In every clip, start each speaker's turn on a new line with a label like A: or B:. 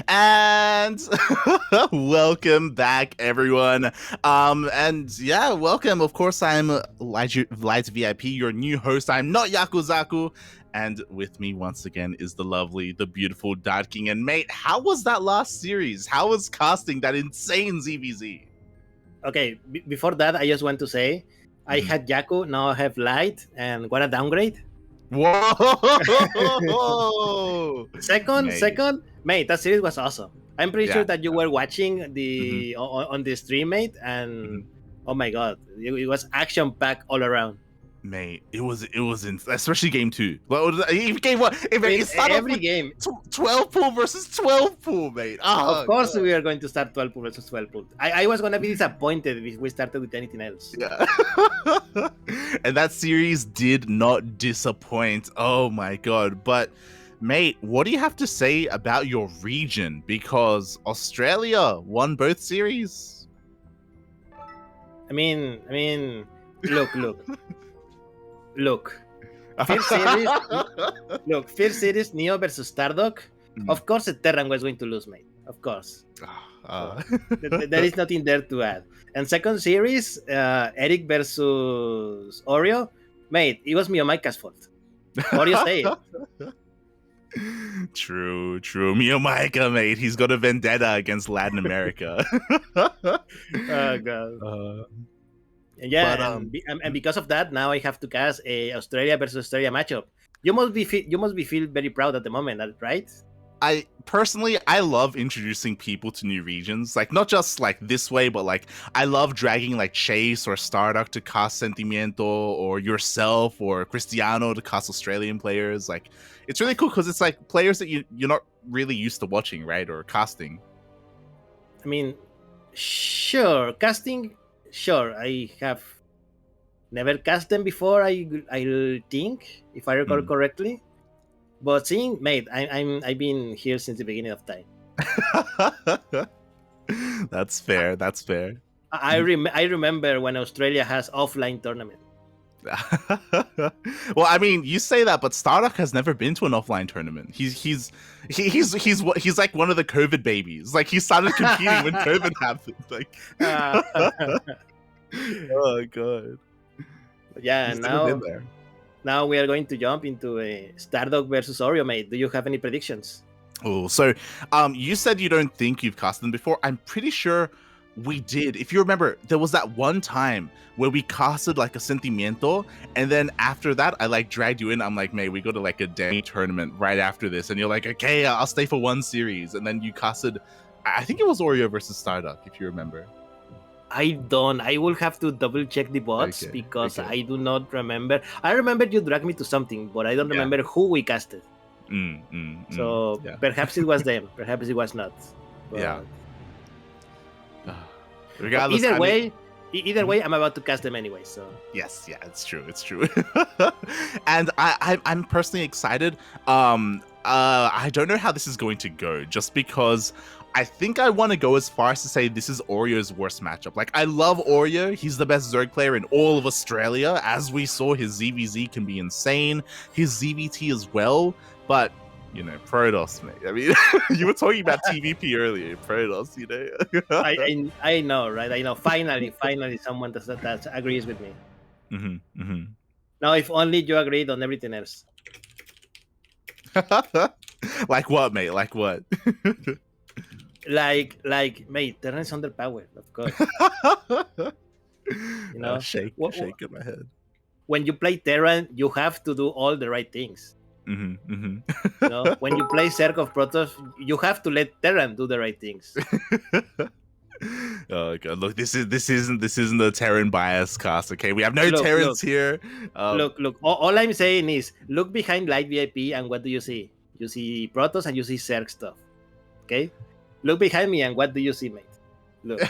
A: And welcome back, everyone. And yeah, welcome. Of course, I'm Light VIP, your new host. I'm not Yakuzaku. And with me once again is the lovely, the beautiful Duckling. And mate, how was that last series? How was casting that insane ZVZ?
B: Okay, before that, I just want to say I had Yaku, now I have Light, and what a downgrade.
A: Whoa!
B: Second, mate, that series was awesome. I'm pretty sure that you were watching the on the stream, mate, and oh my god, it was action packed all around.
A: Mate, it was especially game 2. Well, game 1, it started
B: every game
A: 12 pool versus 12 pool, mate.
B: Of course, we are going to start 12 pool versus 12 pool. I was gonna be disappointed if we started with anything else.
A: Yeah. And that series did not disappoint. Oh my god. But mate, what do you have to say about your region? Because Australia won both series.
B: I mean, look. First series, Neo versus StarDuck. Of course, the Terran was going to lose, mate. Of course. There is nothing there to add. And second series, Eric versus Oreo. Mate, it was Miyomaika's fault. Oreo say it.
A: True. Miyomaika, mate. He's got a vendetta against Latin America.
B: Oh, God. Yeah, and because of that, now I have to cast a Australia versus Australia matchup. You must be feel very proud at the moment, right?
A: I personally love introducing people to new regions, like not just like this way, but like I love dragging like Chase or StarDuck to cast Sentimiento, or yourself or Cristiano to cast Australian players. Like it's really cool because it's like players that you're not really used to watching, right? Or casting.
B: I mean, sure, casting. Sure, I have never cast them before. I think, if I recall correctly, but seeing, mate, I've been here since the beginning of time.
A: That's fair.
B: I remember when Australia has offline tournament.
A: Well, I mean, you say that, but StarDuck has never been to an offline tournament. He's like one of the COVID babies. Like he started competing when COVID happened. Like, oh god.
B: Yeah, and now we are going to jump into a StarDuck versus Oreo, mate. Do you have any predictions?
A: Oh, so you said you don't think you've cast them before. I'm pretty sure we did. If you remember, there was that one time where we casted like a Sentimiento, and then after that I like dragged you in. I'm like, mate, we go to like a day tournament right after this, and you're like, okay, I'll stay for one series. And then you casted, I think it was Oreo versus StarDuck, if you remember.
B: I don't. I will have to double check the bots because I do not remember. I remember you dragged me to something, but I don't remember who we casted. So perhaps it was them. Perhaps it was not. But
A: yeah.
B: Regardless, either way, I'm about to cast them anyway. So
A: yes, yeah, it's true. And I'm personally excited. I don't know how this is going to go, just because I think I want to go as far as to say this is Oreo's worst matchup. Like, I love Oreo. He's the best Zerg player in all of Australia. As we saw, his ZVZ can be insane. His ZVT as well. But, you know, Protoss, mate. I mean, you were talking about TVP earlier. Protoss, you know.
B: I know, right? I know. Finally, someone that agrees with me. Now, if only you agreed on everything else.
A: Like what, mate? Like what?
B: Like, mate, Terran is underpowered, of course. You know,
A: shaking my head.
B: When you play Terran, you have to do all the right things. You know, when you play Zerg of Protoss, you have to let Terran do the right things.
A: Oh god! Look, this isn't a Terran bias cast. Okay, we have no Terrans here.
B: Look. All I'm saying is, look behind Light VIP, and what do you see? You see Protoss and you see Zerg stuff. Okay. Look behind me, and what do you see, mate? Look.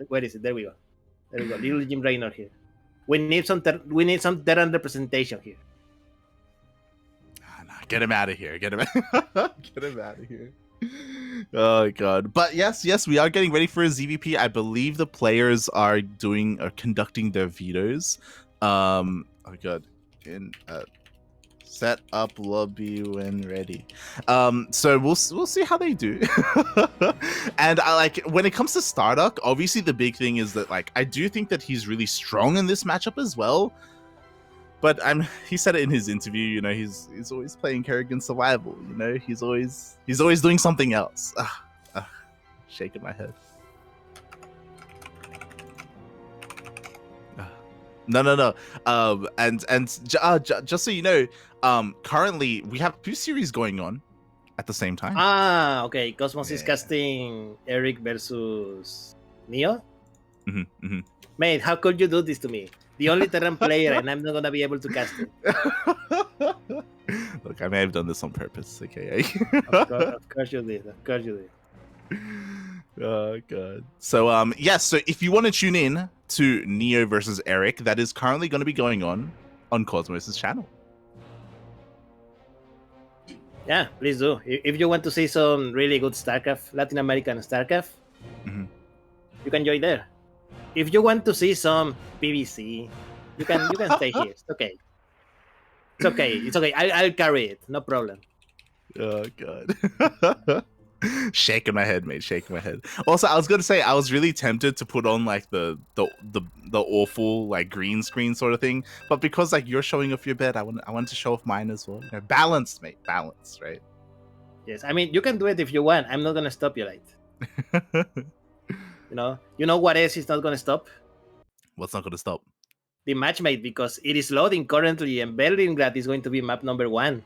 B: Where is it? There we go. Little Jim Raynor here. We need some Terran representation here.
A: Get him out of here. Get him out of here. Oh god. But yes, we are getting ready for a ZVP. I believe the players are conducting their vetoes. Oh god. In Set up lobby when ready. So we'll see how they do. And I like when it comes to StarDuck, obviously the big thing is that like I do think that he's really strong in this matchup as well. But he said it in his interview, you know, he's always playing Kerrigan survival, you know, he's always doing something else. Shaking my head. No. Just so you know, currently we have 2 series going on at the same time.
B: Okay. Cosmos is casting Eric versus Neo. Mate, how could you do this to me? The only Terran player, and I'm not gonna be able to cast it.
A: Look, I may have done this on purpose. Okay.
B: Of course you did. Of course you did.
A: Oh god. So yes, so if you want to tune in to Neo versus Eric, that is currently going to be going on Cosmos' channel.
B: Yeah, please do. If you want to see some really good StarCraft, Latin American StarCraft, you can join there. If you want to see some PvZ, you can stay here. It's okay. It's okay. I'll carry it. No problem.
A: Oh god. Shaking my head, mate. Shaking my head. Also, I was gonna say I was really tempted to put on like the awful like green screen sort of thing, but because like you're showing off your bed, I want to show off mine as well. You know, balanced, mate. Balanced, right?
B: Yes, I mean you can do it if you want. I'm not gonna stop you, right? You know what else is not gonna stop?
A: What's not gonna stop?
B: The match, mate, because it is loading currently, and Berlingrad is going to be map number 1.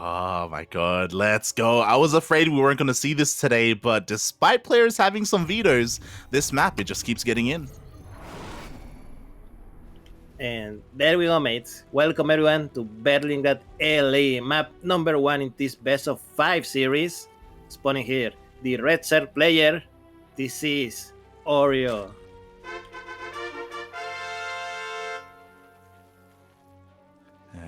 A: Oh my god, let's go. I was afraid we weren't going to see this today, but despite players having some vetoes, this map, it just keeps getting in.
B: And there we go, mates. Welcome everyone to Berlingrad LA, map number 1 in this best of 5 series. Spawning here, the red shirt player, this is Oreo.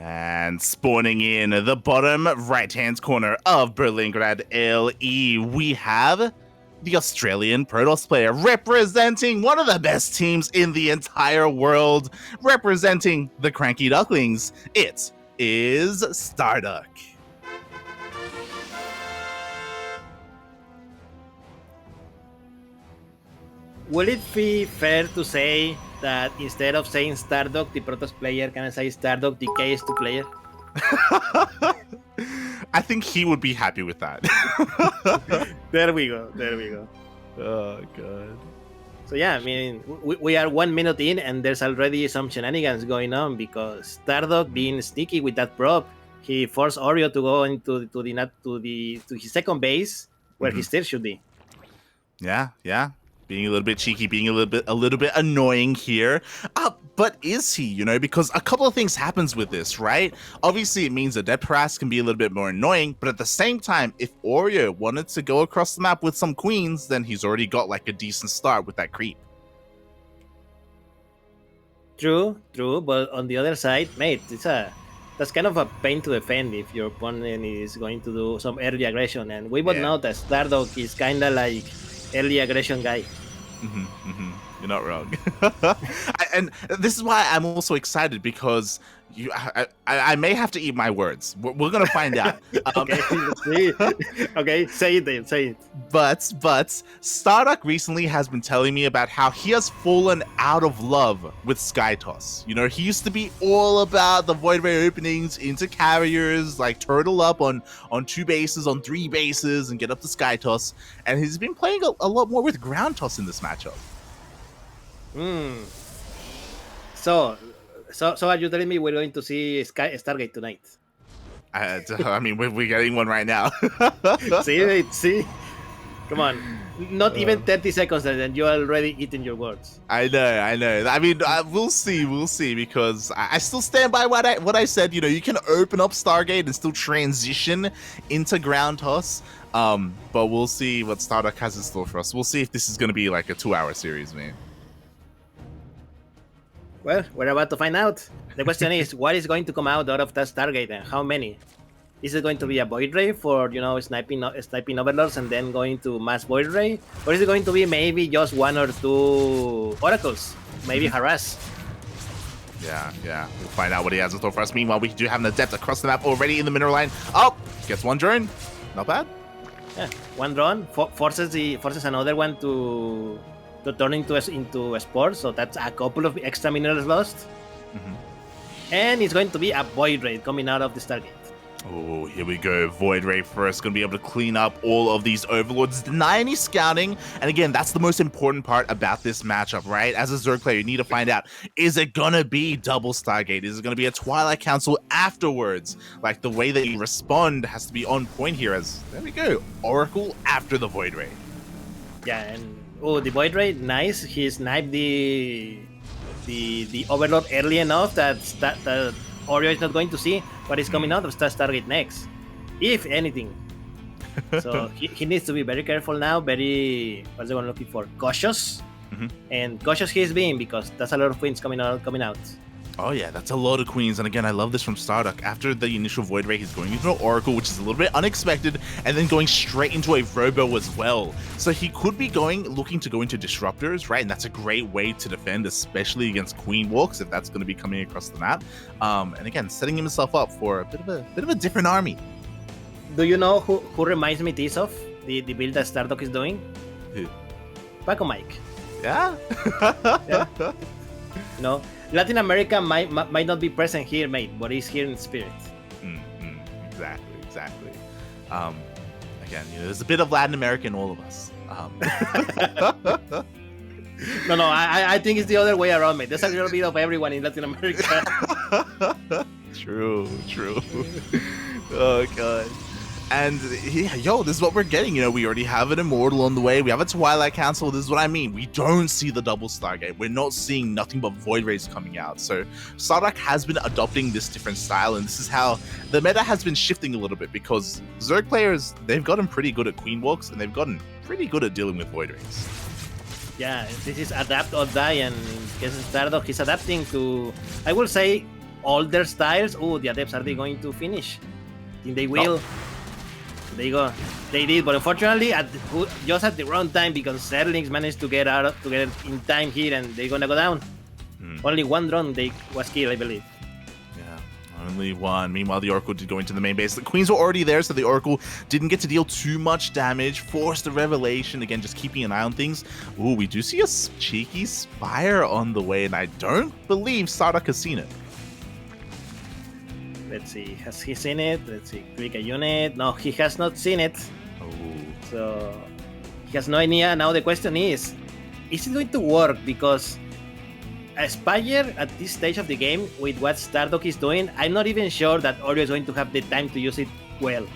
A: And spawning in the bottom right-hand corner of Berlingrad LE, we have the Australian Protoss player representing one of the best teams in the entire world, representing the CranKy Ducklings. It is StarDuck.
B: Will it be fair to say that instead of saying StarDuck, the Protoss player can say StarDuck, the KS2 player?
A: I think he would be happy with that.
B: There we go.
A: Oh, God.
B: So yeah, I mean, we are 1 minute in, and there's already some shenanigans going on because StarDuck being sneaky with that prop, he forced Oreo to go into to his second base where he still should be.
A: Yeah. Being a little bit cheeky, being a little bit annoying here. But is he, you know, because a couple of things happens with this, right? Obviously, it means that Dead Paras can be a little bit more annoying, but at the same time, if Oreo wanted to go across the map with some queens, then he's already got like a decent start with that creep.
B: True, but on the other side, mate, that's kind of a pain to defend if your opponent is going to do some early aggression, and we both know that StarDuck is kind of like early aggression guy.
A: You're not wrong. And this is why I'm also excited, because I may have to eat my words. We're gonna find out.
B: Okay, say it then, say it.
A: But StarDuck recently has been telling me about how he has fallen out of love with SkyToss. You know, he used to be all about the Void Ray openings into carriers, like turtle up on 2 bases, on 3 bases, and get up to SkyToss. And he's been playing a lot more with ground toss in this matchup.
B: So are you telling me we're going to see Stargate tonight?
A: I mean, we're getting one right now.
B: See? Come on. Not even 30 seconds and then you're already eating your words.
A: I know. I mean, we'll see, because I still stand by what I said. You know, you can open up Stargate and still transition into ground toss. But we'll see what StarDuck has in store for us. We'll see if this is going to be like a 2-hour series, man.
B: Well, we're about to find out. The question is, what is going to come out of that Stargate and how many? Is it going to be a Void Ray for, you know, sniping Overlords and then going to mass Void Ray? Or is it going to be maybe just 1 or 2 Oracles? Maybe Harass?
A: Yeah, yeah. We'll find out what he has in store for us. Meanwhile, we do have an Adept across the map already in the mineral line. Oh, gets one drone. Not bad.
B: Yeah, one drone forces another one to turn into a sport. So that's a couple of extra minerals lost. And it's going to be a Void Raid coming out of the Stargate.
A: Oh, here we go. Void Ray first. Going to be able to clean up all of these overlords, deny any scouting. And again, that's the most important part about this matchup, right? As a Zerg player, you need to find out, is it going to be double Stargate? Is it going to be a Twilight Council afterwards? Like, the way that you respond has to be on point here as, there we go, Oracle after the Void Ray.
B: Yeah, and the Void Ray, nice. He sniped the Overlord early enough that Oreo is not going to see what is coming out of Stargate next, if anything. So he needs to be very careful now, very, what's the one looking for? Cautious. And cautious he is being, because that's a lot of queens coming out.
A: Oh yeah, that's a lot of queens. And again, I love this from StarDuck. After the initial Void Ray, he's going into an Oracle, which is a little bit unexpected, and then going straight into a Robo as well. So he could be looking to go into Disruptors, right? And that's a great way to defend, especially against Queen Walks, if that's going to be coming across the map. And again, setting himself up for a bit of a different army.
B: Do you know who reminds me this of? The build that StarDuck is doing?
A: Who?
B: Paco Mike.
A: Yeah?
B: Yeah. No. Latin America might not be present here, mate, but he's here in spirit.
A: Exactly. Again, there's a bit of Latin America in all of us.
B: No, I think it's the other way around, mate. There's a little bit of everyone in Latin America.
A: True. Oh, God. And yeah, this is what we're getting. We already have an Immortal on the way. We have a Twilight Council. This is what I mean. We don't see the double Stargate. We're not seeing nothing but Void Rays coming out. So StarDuck has been adopting this different style, and this is how the meta has been shifting a little bit, because Zerg players, they've gotten pretty good at Queen Walks, and they've gotten pretty good at dealing with Void Rays.
B: Yeah, this is adapt or die, and StarDuck is adapting to, I will say, all their styles. Oh, the Adepts, are they going to finish? I think they will. Oh. There you go. They did, but unfortunately, just at the wrong time, because Zerlings managed to get in time here, and they're gonna go down. Only one drone was killed, I believe.
A: Yeah, only one. Meanwhile, the Oracle did go into the main base. The Queens were already there, so the Oracle didn't get to deal too much damage. Forced the Revelation, again, just keeping an eye on things. Ooh, we do see a cheeky Spire on the way, and I don't believe StarDuck has seen it.
B: Let's see, has he seen it? Let's see, click a unit. No, he has not seen it.
A: Oh.
B: So he has no idea. Now the question is it going to work? Because Spire at this stage of the game, with what StarDuck is doing, I'm not even sure that Oreo is going to have the time to use it well.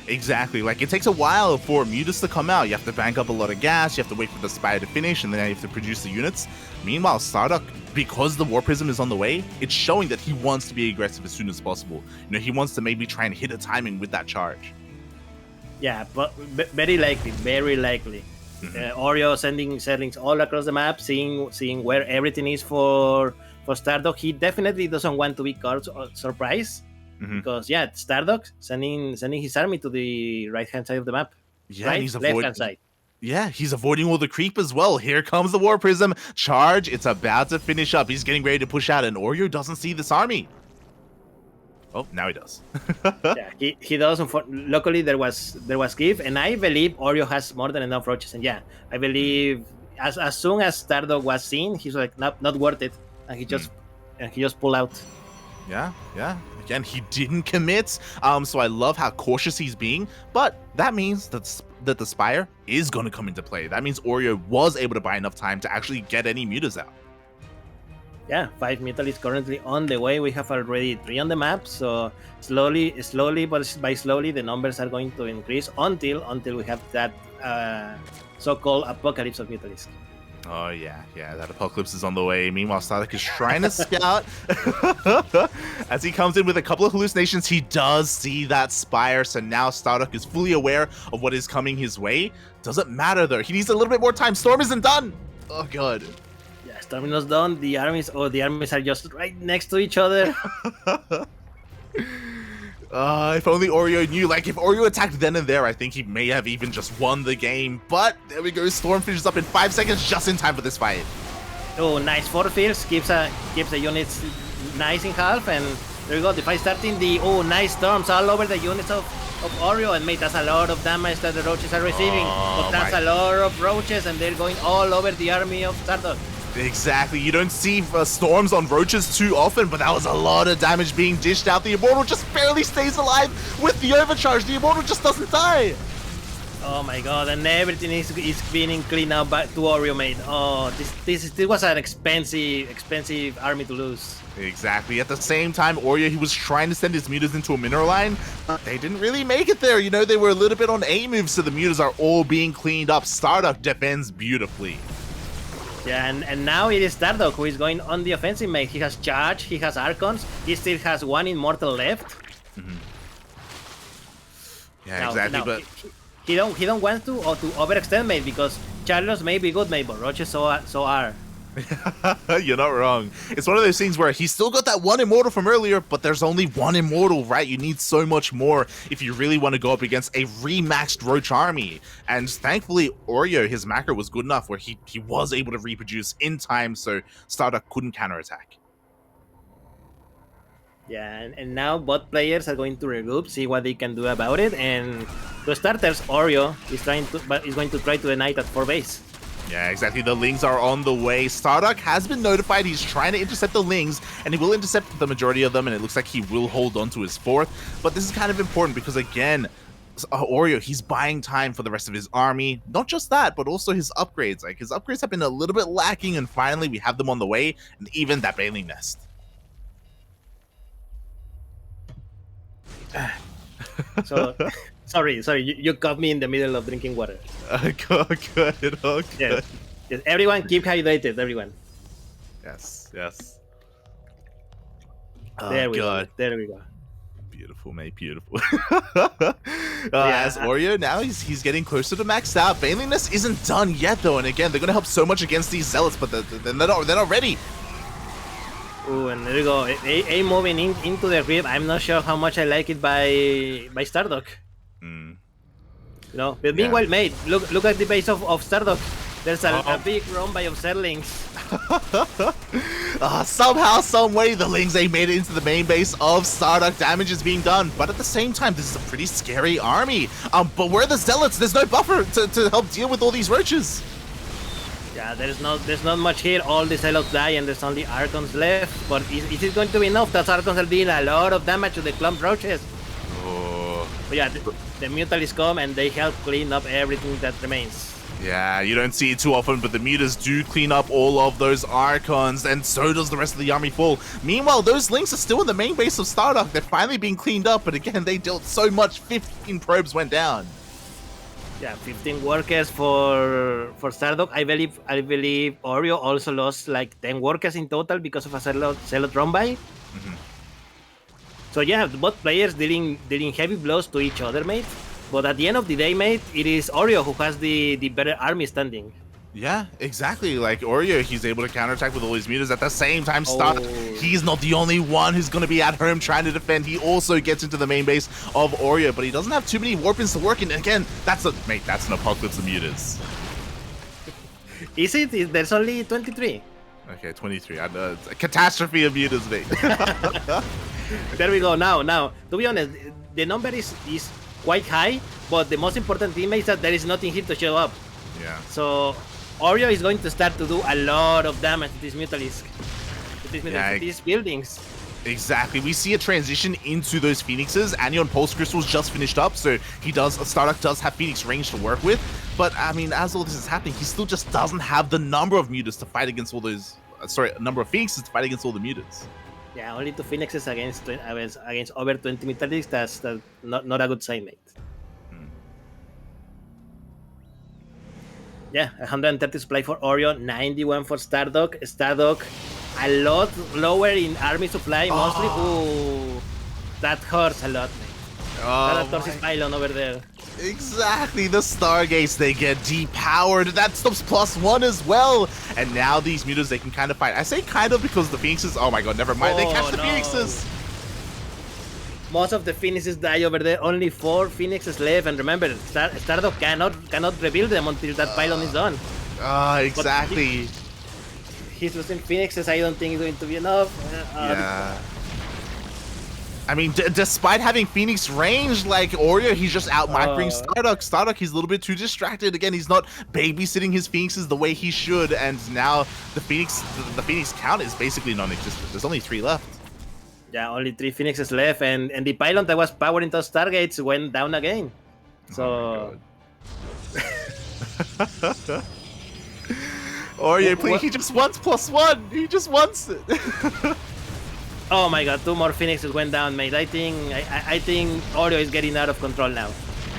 A: Exactly. Like, it takes a while for mutas to come out. You have to bank up a lot of gas, you have to wait for the Spire to finish, and then you have to produce the units. Meanwhile, StarDuck, because the War Prism is on the way, it's showing that he wants to be aggressive as soon as possible. He wants to maybe try and hit a timing with that charge.
B: Yeah, but very likely. Oreo sending Zerlings all across the map, seeing where everything is for StarDuck. He definitely doesn't want to be caught surprised. Because StarDuck sending his army to the right-hand side of the map.
A: Yeah,
B: right?
A: he's
B: left-hand side.
A: Yeah, he's avoiding all the creep as well. Here comes the War Prism. Charge, it's about to finish up. He's getting ready to push out, and Oreo doesn't see this army. Oh, now he does.
B: Yeah, he does. Luckily, there was give, and I believe Oreo has more than enough roaches. And I believe as soon as StarDuck was seen, he's like, not worth it, and he just pulled out.
A: Yeah. Again, he didn't commit. So I love how cautious he's being, but that means that the Spire is going to come into play. That means Oreo was able to buy enough time to actually get any mutas out.
B: Yeah, 5 metal is currently on the way. We have already 3 on the map, so slowly, but by slowly, the numbers are going to increase until we have that so-called apocalypse of Mutalisk.
A: Oh, yeah, that apocalypse is on the way. Meanwhile, StarDuck is trying to scout. As he comes in with a couple of hallucinations, he does see that Spire, so now StarDuck is fully aware of what is coming his way. Doesn't matter, though. He needs a little bit more time. Storm isn't done. Oh, God.
B: Yeah, Storm is not done. The armies are just right next to each other.
A: If only Oreo knew. Like, if Oreo attacked then and there, I think he may have even just won the game. But there we go. Storm finishes up in 5 seconds, just in time for this fight.
B: Oh, nice 4 fields, keeps the units nice in half, and there you go. The fight starting. The nice storms all over the units of Oreo, and mate, that's a lot of damage that the roaches are receiving. But that's a lot of roaches, and they're going all over the army of StarDuck.
A: Exactly. You don't see storms on roaches too often, but that was a lot of damage being dished out. The Immortal just barely stays alive with the overcharge. The Immortal just doesn't die.
B: Oh my god, and everything is being cleaned up back to Oreo, mate. Oh, this was an expensive army to lose.
A: Exactly. At the same time, Oreo, he was trying to send his mutas into a mineral line, but they didn't really make it there. You know, they were a little bit on A moves, so the mutas are all being cleaned up. StarDuck defends beautifully.
B: Yeah, and now it is StarDuck who is going on the offensive, mate. He has charge, he has Archons, he still has 1 Immortal left.
A: Yeah, exactly, but...
B: He don't want to overextend, mate, because Charlos may be good, mate, but roaches so are.
A: You're not wrong. It's one of those things where he's still got that 1 Immortal from earlier, but there's only 1 Immortal, right? You need so much more if you really want to go up against a remaxed Roach army. And thankfully, Oreo, his macro was good enough where he was able to reproduce in time, so StarDuck couldn't counterattack.
B: Yeah, and now both players are going to regroup, see what they can do about it, and to starters, Oreo is going to try to deny at 4 base.
A: Yeah, exactly. The Lings are on the way. StarDuck has been notified. He's trying to intercept the Lings, and he will intercept the majority of them, and it looks like he will hold on to his 4th. But this is kind of important because, again, Oreo, he's buying time for the rest of his army. Not just that, but also his upgrades. Like, his upgrades have been a little bit lacking, and finally we have them on the way, and even that Baleen Nest.
B: So, sorry, you caught me in the middle of drinking water.
A: Good.
B: Yes. Everyone keep hydrated, everyone.
A: Yes.
B: There we go.
A: Beautiful, mate, beautiful. As Oreo, now he's getting closer to maxed out. Baleen Nest isn't done yet, though, and again, they're going to help so much against these Zealots, but they're not ready.
B: Ooh, and there you go. A moving into the rib. I'm not sure how much I like it by StarDuck. You know, but meanwhile, mate, look at the base of StarDuck. There's a big rumba of Zerlings.
A: Somehow, some way, the Lings, they made it into the main base of StarDuck. Damage is being done, but at the same time, this is a pretty scary army. But where are the Zealots? There's no buffer to help deal with all these roaches.
B: Yeah, there's not much here. All the Zealots die, and there's only Archons left. But is it going to be enough? That Archons are dealing a lot of damage to the clump roaches. But yeah, the Mutalists come and they help clean up everything that remains.
A: Yeah, you don't see it too often, but the mutas do clean up all of those Archons, and so does the rest of the army full. Meanwhile, those Lings are still in the main base of StarDuck. They're finally being cleaned up, but again, they dealt so much. 15 probes went down.
B: Yeah, 15 workers for StarDuck. I believe Oreo also lost like 10 workers in total because of a Zealot run-by. So yeah, both players dealing heavy blows to each other, mate. But at the end of the day, mate, it is Oreo who has the better army standing.
A: Yeah, exactly. Like Oreo, he's able to counterattack with all his mutas. At the same time, he's not the only one who's going to be at home trying to defend. He also gets into the main base of Oreo, but he doesn't have too many warpins to work in. Again, that's an apocalypse of mutas.
B: Is it? There's only 23.
A: Okay, 23. I know. It's a catastrophe of mutas, mate.
B: There we go. Now, to be honest, the number is quite high, but the most important thing is that there is nothing here to show up.
A: Yeah.
B: So Oreo is going to start to do a lot of damage to these Mutalisks, to these buildings.
A: Exactly. We see a transition into those Phoenixes. Anion Pulse Crystals just finished up, so StarDuck does have Phoenix range to work with. But I mean, as all this is happening, he still just doesn't have the number of mutas to fight against all those. Number of Phoenixes to fight against all the mutas.
B: Yeah, only 2 Phoenixes against over 20 Mutalisks. That's not a good sign, mate. Yeah, 130 supply for Oreo, 91 for StarDuck. StarDuck, a lot lower in army supply, mostly. Ooh, that hurts a lot, mate. That Torsis pylon over there.
A: Exactly, the Stargates, they get depowered. That stops +1 as well. And now these mutas, they can kind of fight. I say kind of because the Phoenixes, oh my god, never mind. They catch the Phoenixes.
B: Most of the Phoenixes die over there. Only 4 Phoenixes left. And remember, StarDuck cannot rebuild them until that pylon is done.
A: Exactly.
B: he's losing Phoenixes. I don't think it's going to be enough.
A: Yeah. I mean, despite having Phoenix range, like Oreo, he's just out microing StarDuck. StarDuck, he's a little bit too distracted. Again, he's not babysitting his Phoenixes the way he should, and now the Phoenix count is basically non-existent. There's only 3 left.
B: Yeah, only 3 Phoenixes left, and the pylon that was powering those targets went down again. So.
A: Oh Oreo, please, he just wants +1. He just wants it.
B: Oh my god, 2 more Phoenixes went down, mate. I think Oreo is getting out of control now.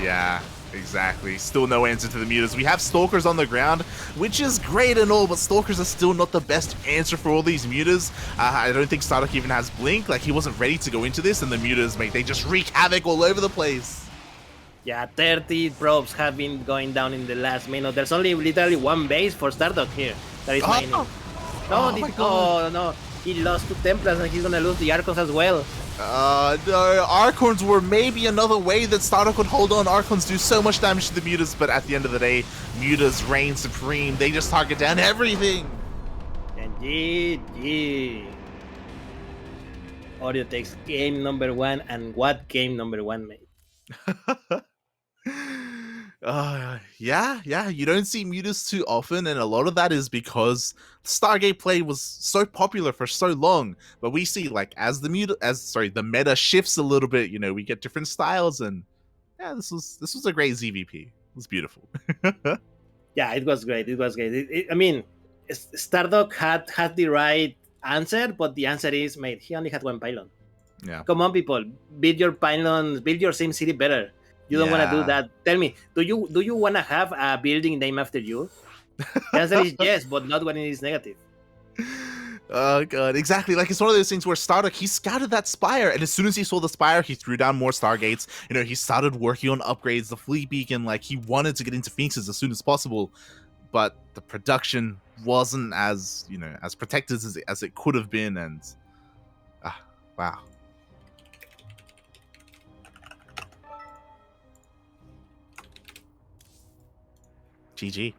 A: Yeah, exactly. Still no answer to the mutas. We have Stalkers on the ground, which is great and all, but Stalkers are still not the best answer for all these mutas. I don't think StarDuck even has Blink. Like, he wasn't ready to go into this, and the mutas, mate, they just wreak havoc all over the place.
B: Yeah, 30 probes have been going down in the last minute. There's only literally 1 base for StarDuck here that is mining. No, he lost to Templars and he's gonna lose the Archons as well.
A: No, Archons were maybe another way that StarDuck could hold on. Archons do so much damage to the mutas, but at the end of the day, mutas reign supreme. They just target down everything.
B: And GG. Oreo takes game number 1, and what game number 1, mate?
A: Yeah, you don't see mutas too often, and a lot of that is because Stargate play was so popular for so long. But we see, like, as the meta shifts a little bit, you know, we get different styles, and yeah, this was a great ZVP. It was beautiful.
B: Yeah, it was great. It was great. I mean, StarDuck had the right answer, but the answer is, mate, he only had 1 pylon.
A: Yeah.
B: Come on, people, build your pylons, build your SimCity better. You don't want to do that. Tell me, do you want to have a building named after you? The answer is yes, but not when it is negative.
A: Oh god, exactly. Like, it's one of those things where StarDuck, he scouted that spire, and as soon as he saw the spire, he threw down more Stargates. You know, he started working on upgrades, the fleet beacon. Like, he wanted to get into Phoenixes as soon as possible, but the production wasn't as, you know, as protected as it could have been. And wow. GG.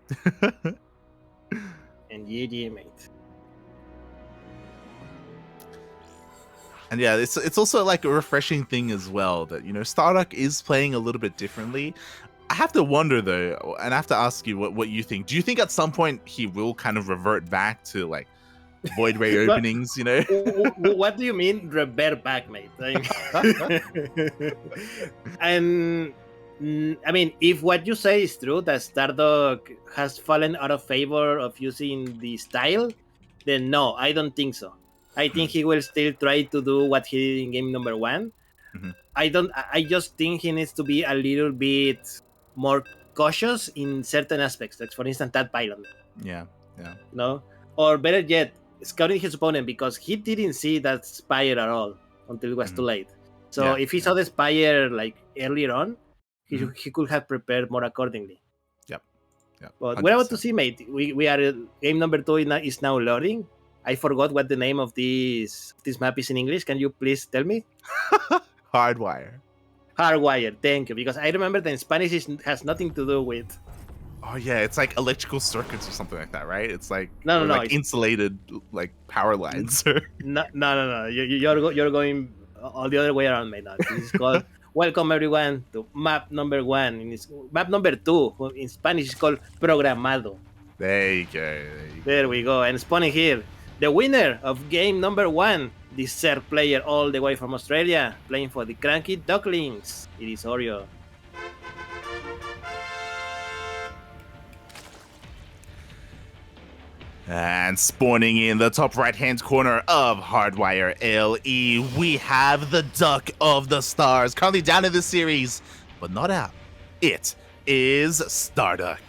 B: And GG, mate.
A: And yeah, it's also like a refreshing thing as well that, you know, StarDuck is playing a little bit differently. I have to wonder though, and I have to ask you what you think. Do you think at some point he will kind of revert back to like Void Ray openings, you know?
B: What do you mean revert back, mate? And I mean, if what you say is true, that StarDuck has fallen out of favor of using the style, then no, I don't think so. I think he will still try to do what he did in game number 1.
A: Mm-hmm.
B: I just think he needs to be a little bit more cautious in certain aspects. Like, for instance, that pylon.
A: Yeah.
B: No? Or better yet, scouting his opponent, because he didn't see that spire at all until it was too late. So if he saw the spire like earlier on, he could have prepared more accordingly. Yep. But 100%. We're about to see, mate. We are game number 2 is now loading. I forgot what the name of this map is in English. Can you please tell me?
A: Hardwire.
B: Hardwire. Thank you. Because I remember that in Spanish has nothing to do with.
A: Oh yeah, it's like electrical circuits or something like that, right? It's like
B: no,
A: like insulated like power lines.
B: No. You're going all the other way around, mate. Now. This is called. Welcome everyone to map number 1. Map number 2 in Spanish is called Programado.
A: There you go.
B: There we go. And spawning here, the winner of game number 1, the Zerg player all the way from Australia, playing for the CranKy Ducklings. It is Oreo.
A: And spawning in the top right-hand corner of Hardwire LE, we have the Duck of the Stars, currently down in the series, but not out. It is StarDuck.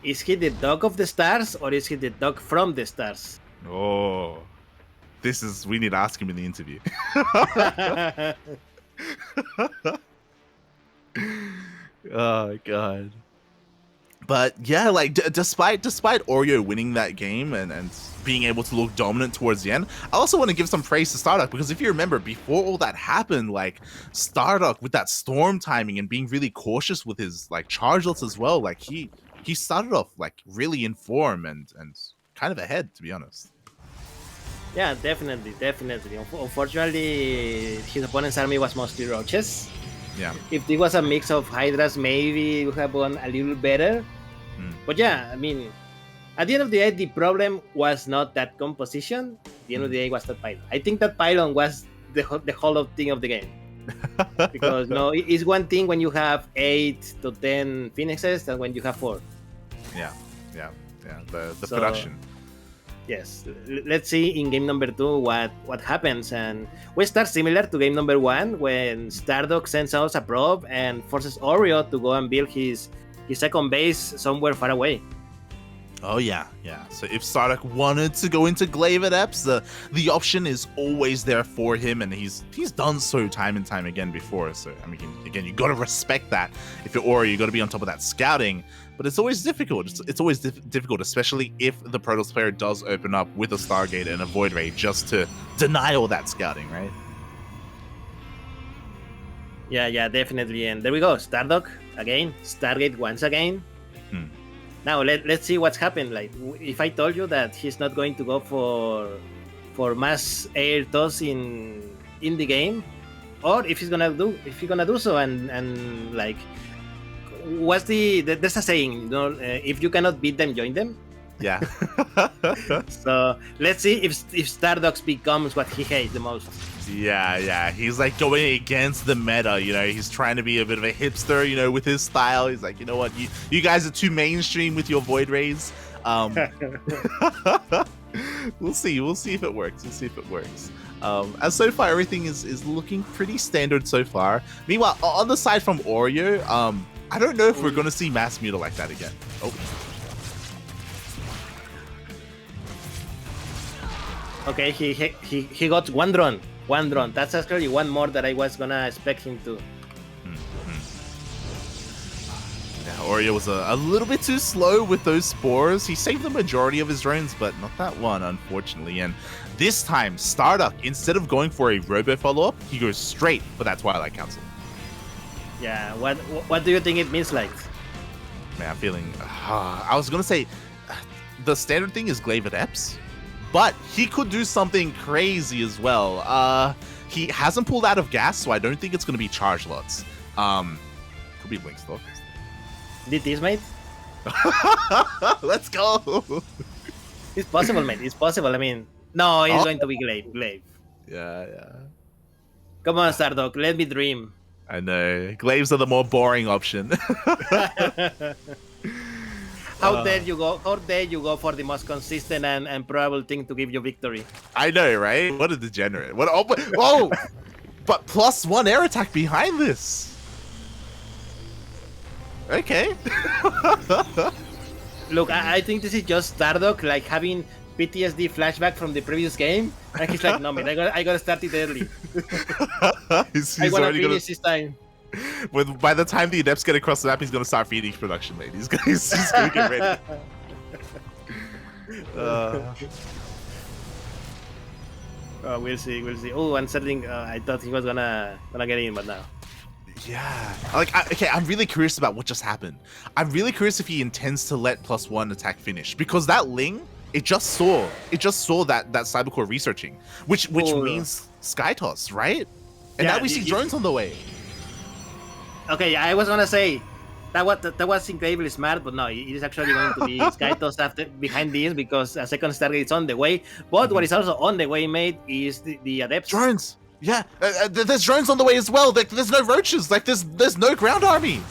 B: Is he the Duck of the Stars, or is he the Duck from the Stars?
A: Oh, we need to ask him in the interview. Oh god. But yeah, like despite Oreo winning that game and being able to look dominant towards the end, I also want to give some praise to StarDuck, because if you remember, before all that happened, like StarDuck with that storm timing and being really cautious with his like chargelets as well, like he started off like really in form and kind of ahead, to be honest.
B: Yeah, definitely. Unfortunately, his opponent's army was mostly roaches.
A: Yeah.
B: If it was a mix of hydras, maybe it would have gone a little better. But yeah, I mean, at the end of the day, the problem was not that composition. At the end of the day, was that pylon. I think that pylon was the whole thing of the game. Because no, it's one thing when you have 8 to 10 phoenixes than when you have 4.
A: Yeah. The production.
B: Yes, let's see in game number 2 what happens, and we start similar to game number 1 when StarDuck sends us a probe and forces Oreo to go and build his second base somewhere far away.
A: Oh yeah. So if StarDuck wanted to go into Glaive at Epps, the option is always there for him, and he's done so time and time again before. So I mean, again, you got to respect that. If you're Oreo, you got to be on top of that scouting. But it's always difficult. It's always difficult, especially if the Protoss player does open up with a Stargate and a Void Ray just to deny all that scouting, right?
B: Yeah, definitely. And there we go. StarDuck again. Stargate once again. Now let's see what's happened. Like, if I told you that he's not going to go for mass air toss in the game, or if he's gonna do so, and like, what's there's a saying, you know, if you cannot beat them, join them.
A: Yeah.
B: So let's see if StarDuck becomes what he hates the most.
A: Yeah. He's like going against the meta, you know. He's trying to be a bit of a hipster, you know, with his style. He's like, you know what, you guys are too mainstream with your Void Rays. We'll see if it works. As so far, everything is looking pretty standard so far. Meanwhile, on the side from Oreo, I don't know if we're gonna see mass muta like that again. Oh.
B: Okay, he got one drone. That's actually one more that I was gonna expect him to.
A: Yeah, Oreo was a little bit too slow with those spores. He saved the majority of his drones, but not that one, unfortunately. And this time, StarDuck, instead of going for a robo follow-up, he goes straight for that Twilight Council.
B: Yeah, what do you think it means, like?
A: Man, I'm feeling... I was gonna say, the standard thing is Glaive at Epps, but he could do something crazy as well. He hasn't pulled out of gas, so I don't think it's gonna be charge lots. Could be Lynx though.
B: DTs, mate?
A: Let's go!
B: It's possible, mate. It's possible. I mean, no, it's going to be Glaive.
A: Yeah.
B: Come on, StarDuck. Let me dream.
A: I know. Glaives are the more boring option.
B: How dare you go for the most consistent and probable thing to give you victory?
A: I know, right? What a degenerate. Oh! But +1 air attack behind this. Okay.
B: Look, I think this is just StarDuck like having PTSD flashback from the previous game, and he's like, no man, I gotta start it early.
A: he's
B: I wanna
A: already
B: finish this time.
A: By the time the Adepts get across the map, he's gonna start Phoenix production, mate. He's gonna get ready.
B: We'll see. Oh, unsettling. I thought he was gonna get in, but now.
A: Yeah. I'm really curious about what just happened. I'm really curious if he intends to let +1 attack finish, because that Ling, it just saw that Cybercore researching, which means Sky Toss, right? And now we see drones on the way.
B: Okay, I was gonna say that was incredibly smart, but no, it is actually going to be Sky Toss after behind this, because a second Stargate is on the way. But what is also on the way, mate, is the Adepts.
A: Drones. Yeah, there's drones on the way as well. There's no roaches. Like there's no ground army.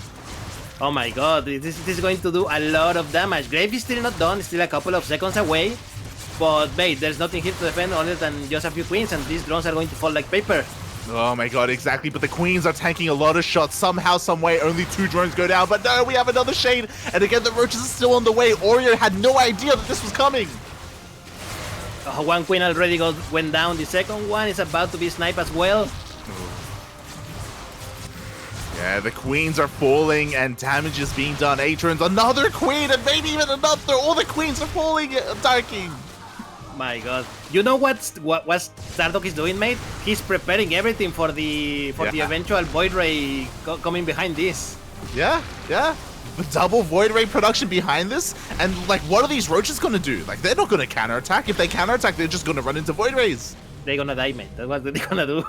B: Oh my god, this is going to do a lot of damage. Grave is still not done. It's still a couple of seconds away. But wait, there's nothing here to defend other than just a few queens, and these drones are going to fall like paper.
A: Oh my god, exactly. But the queens are tanking a lot of shots. Somehow, someway, only 2 drones go down. But no, we have another shade. And again, the roaches are still on the way. Oreo had no idea that this was coming.
B: One queen already went down. The second one is about to be sniped as well.
A: Yeah, the queens are falling and damage is being done. Atrians, another queen, and maybe even another. All the queens are falling. Darking.
B: My God, you know what StarDuck is doing, mate? He's preparing everything for the eventual Void Ray coming behind this.
A: Yeah. The double Void Ray production behind this, and like, what are these roaches gonna do? Like, they're not gonna counterattack. If they counterattack, they're just gonna run into Void Rays.
B: They're gonna die, mate. That's what they're gonna do.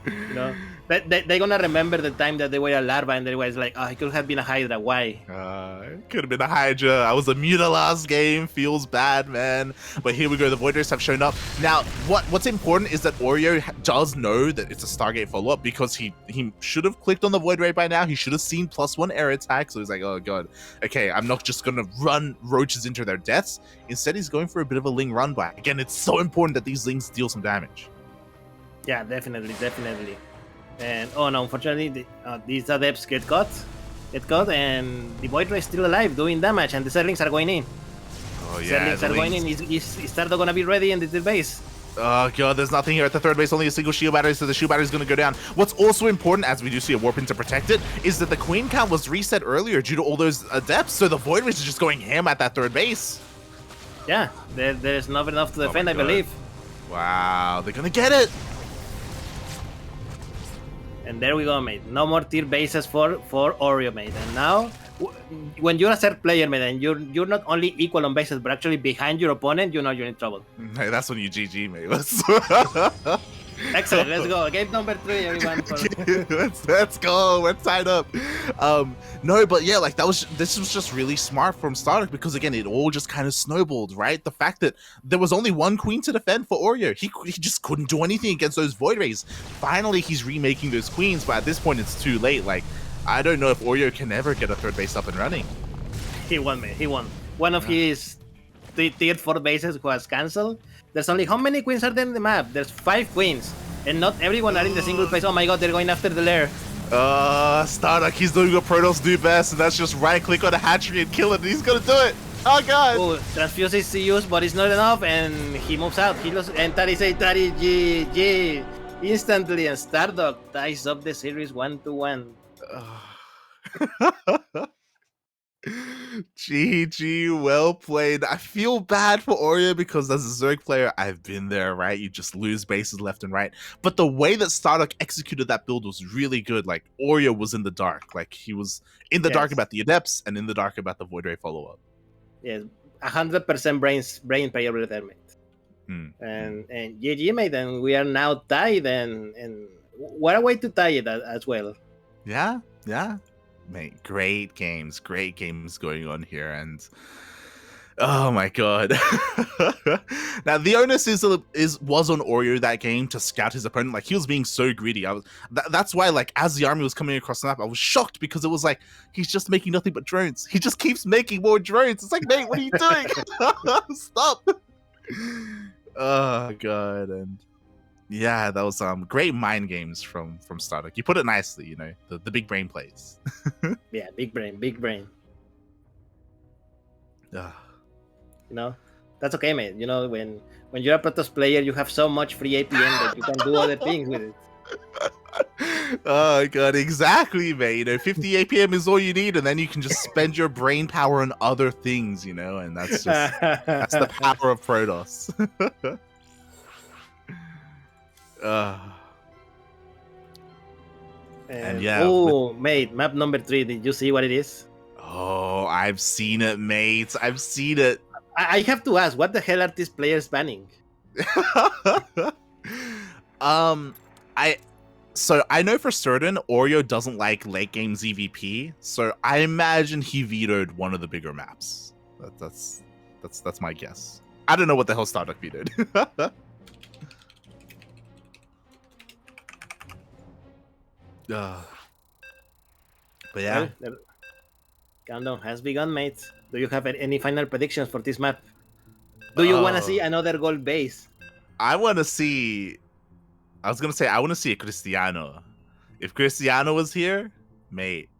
B: You know, they're gonna remember the time that they were a larva and they was like, oh, it could have been a Hydra. Why?
A: It could have been a Hydra. I was a Muta last game. Feels bad, man. But here we go. The Void Rays have shown up. Now, what's important is that Oreo does know that it's a Stargate follow-up because he should have clicked on the Void Ray by now. He should have seen +1 air attack. So he's like, oh god, okay, I'm not just gonna run roaches into their deaths. Instead, he's going for a bit of a Ling run by. Again, it's so important that these Lings deal some damage.
B: Yeah, definitely. And oh no, unfortunately, these adepts get caught, and the Void Ray is still alive, doing damage, and the Zerlings are going in.
A: Oh yeah,
B: Zerlings are going in. Is StarDuck gonna be ready in the base?
A: Oh god, there's nothing here at the third base, only a single shield battery, so the shield battery is going to go down. What's also important, as we do see a warp in to protect it, is that the queen count was reset earlier due to all those adepts, so the Void Rays is just going ham at that third base.
B: Yeah, there's not enough to defend, I believe.
A: Wow, they're going to get it.
B: And there we go, mate. No more tier bases for Oreo, mate. And now, when you're a third player, mate, and you're not only equal on bases, but actually behind your opponent, you know you're in trouble.
A: Hey, that's when you GG, mate.
B: Excellent. Let's go. Game number 3, everyone.
A: Let's go. We're tied up. No, but yeah, like this was just really smart from StarDuck because again, it all just kind of snowballed, right? The fact that there was only one queen to defend for Oreo, he just couldn't do anything against those Void Rays. Finally, he's remaking those queens, but at this point, it's too late. Like, I don't know if Oreo can ever get a third base up and running.
B: He won, man. He won. One of his tier 4 bases was cancelled. There's only how many queens are there in the map? There's 5 queens, and not everyone are in the single place. Oh my god, they're going after the lair.
A: StarDuck, he's doing what Protoss do best, and that's just right-click on a hatchery and kill it, and he's gonna do it. Oh god!
B: Oh, Transfuse is used, but it's not enough, and he moves out. He lost, and Tari say Tari GG instantly, and StarDuck ties up the series 1-1.
A: GG, well played. I feel bad for Oreo because as a Zerg player, I've been there, right? You just lose bases left and right. But the way that StarDuck executed that build was really good. Like, Oreo was in the dark. Like, he was in the dark about the Adepts and in the dark about the Void Ray follow-up.
B: Yes, 100% brain player retirement. And GG, mate, and we are now tied, and what a way to tie it as well.
A: Yeah. Mate, great games going on here, and oh my god. Now the onus was on Oreo that game to scout his opponent. Like, he was being so greedy. That's why, like, as the army was coming across the map, I was shocked because it was like he's just making nothing but drones. He just keeps making more drones. It's like, mate, what are you doing? Stop. Oh god. And yeah, that was great mind games from StarDuck. You put it nicely, you know, the big brain plays.
B: Yeah, big brain. You know, that's okay, mate. You know, when you're a Protoss player, you have so much free APM that you can do other things with it.
A: Oh god, exactly, mate. You know, 50 APM is all you need, and then you can just spend your brain power on other things, you know, and that's that's the power of Protoss. And yeah.
B: Oh, mate, map number 3. Did you see what it is?
A: Oh, I've seen it, mate. I've seen it.
B: I have to ask, what the hell are these players banning?
A: So I know for certain Oreo doesn't like late game ZVP, so I imagine he vetoed one of the bigger maps. That's my guess. I don't know what the hell StarDuck vetoed. But yeah,
B: well, countdown has begun, mates. Do you have any final predictions for this map? Do you want to see another gold base?
A: I want to see. I was gonna say I want to see a Cristiano. If Cristiano was here, mate,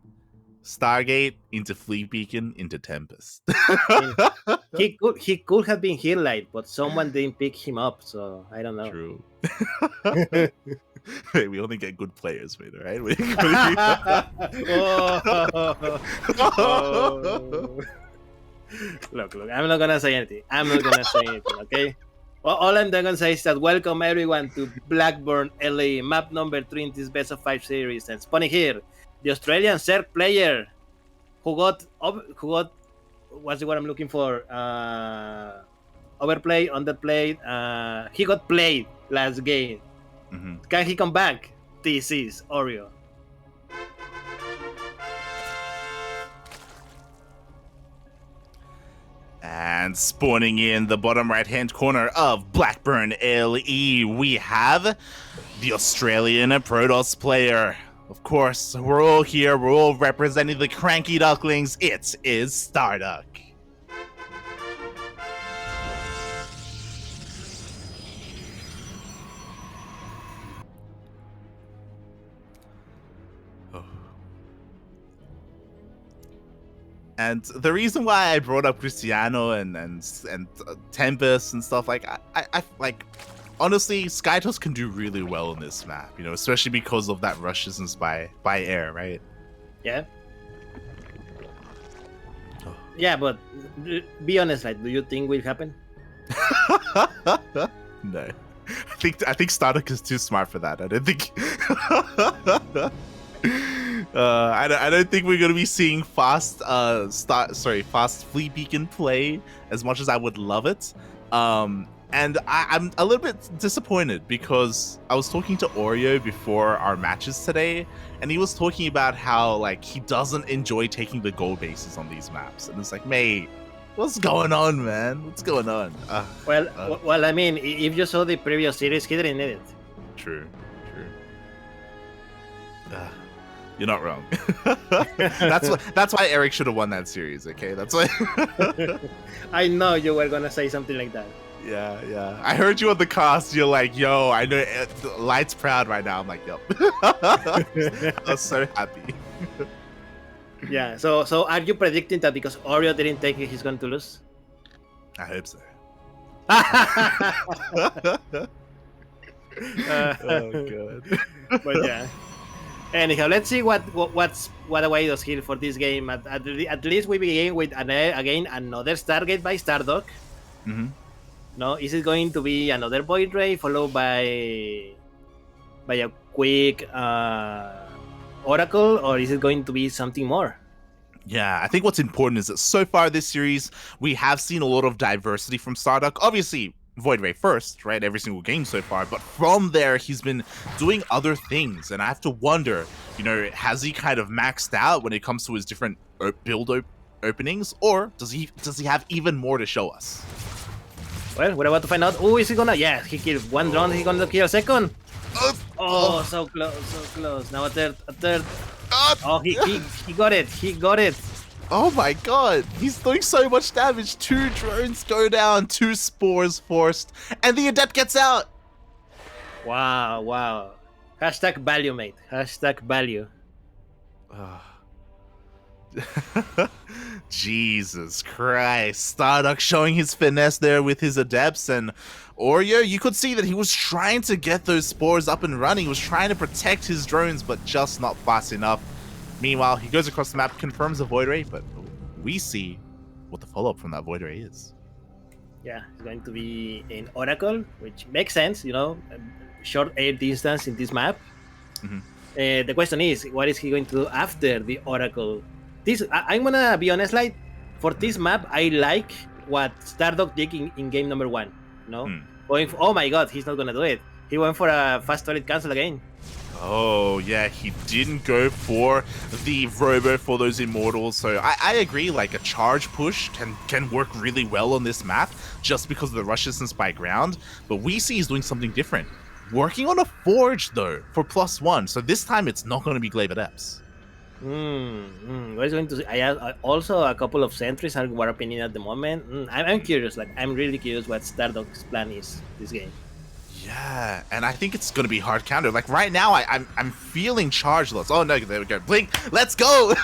A: Stargate into Fleet Beacon into Tempest.
B: he could have been here, light, but someone didn't pick him up, so I don't know.
A: True. Hey, we only get good players, mate. All right.
B: Oh. Oh. Look, I'm not gonna say anything. Okay? Well, all I'm gonna say is that welcome everyone to Blackburn LA, map number 3 in this best of 5 series. And spawning here, the Australian Zerg player who got what's the word I'm looking for? Overplayed, underplayed. He got played last game. Can he come back? This is Oreo.
A: And spawning in the bottom right-hand corner of Blackburn LE, we have the Australian Protoss player. Of course, we're all here. We're all representing the CranKy Ducklings. It is StarDuck. And the reason why I brought up Cristiano and Tempest and stuff, like I like, honestly, Skytos can do really well in this map, you know, especially because of that rush distance by air, right?
B: Yeah. Yeah, but be honest, like, do you think will happen?
A: No. I think StarDuck is too smart for that. I don't think I don't think we're gonna be seeing fast fleet beacon play as much as I would love it. And I'm a little bit disappointed because I was talking to Oreo before our matches today, and he was talking about how, like, he doesn't enjoy taking the gold bases on these maps, and it's like, mate, what's going on, man? What's going on?
B: Well, I mean, if you saw the previous series, he didn't need it.
A: True. You're not wrong. That's why Eric should have won that series. Okay, that's why.
B: I know you were gonna say something like that.
A: Yeah. I heard you on the cast. You're like, yo, I know Light's proud right now. I'm like, yo. I was so happy.
B: Yeah. So are you predicting that because Oreo didn't take it, he's going to lose?
A: I hope so. Oh god.
B: But yeah. Anyhow, let's see what awaits us here for this game. At least we begin with again another Stargate by StarDuck. No, is it going to be another Void Ray followed by a quick Oracle, or is it going to be something more?
A: Yeah, I think what's important is that so far this series, we have seen a lot of diversity from StarDuck. Obviously, Void Ray first, right? Every single game so far. But from there, he's been doing other things. And I have to wonder, you know, has he kind of maxed out when it comes to his different build openings? Or does he have even more to show us?
B: Well, we're about to find out. Oh, is he gonna? Yeah, he killed one drone. He's gonna kill a second. Oh, so close. Now a third. Oh, he got it.
A: Oh my god, he's doing so much damage. 2 drones go down, 2 spores forced, and the adept gets out.
B: Wow. Hashtag value, mate. Hashtag value.
A: Jesus Christ. StarDuck showing his finesse there with his adepts, and Oreo, you could see that he was trying to get those spores up and running. He was trying to protect his drones, but just not fast enough. Meanwhile, he goes across the map, confirms a Void Ray, but we see what the follow-up from that Void Ray is.
B: Yeah, it's going to be an Oracle, which makes sense, you know, short air distance in this map. The question is, what is he going to do after the Oracle? I'm gonna be honest, like, for this map, I like what StarDuck did in game number 1. No, going for, oh my god, he's not gonna do it. He went for a fast turret cancel again.
A: Oh yeah, he didn't go for the robo for those immortals. So I agree, like a charge push can work really well on this map just because of the rush distance by ground. But we see he's doing something different. Working on a forge though for +1. So this time it's not going to be Glaive Adepts.
B: What is going to? I also a couple of sentries are warping in at the moment. I'm curious. Like, I'm really curious what StarDuck's plan is this game.
A: Yeah, and I think it's going to be hard counter. Like right now, I'm feeling charge loss. Oh no, there we go. Blink, let's go.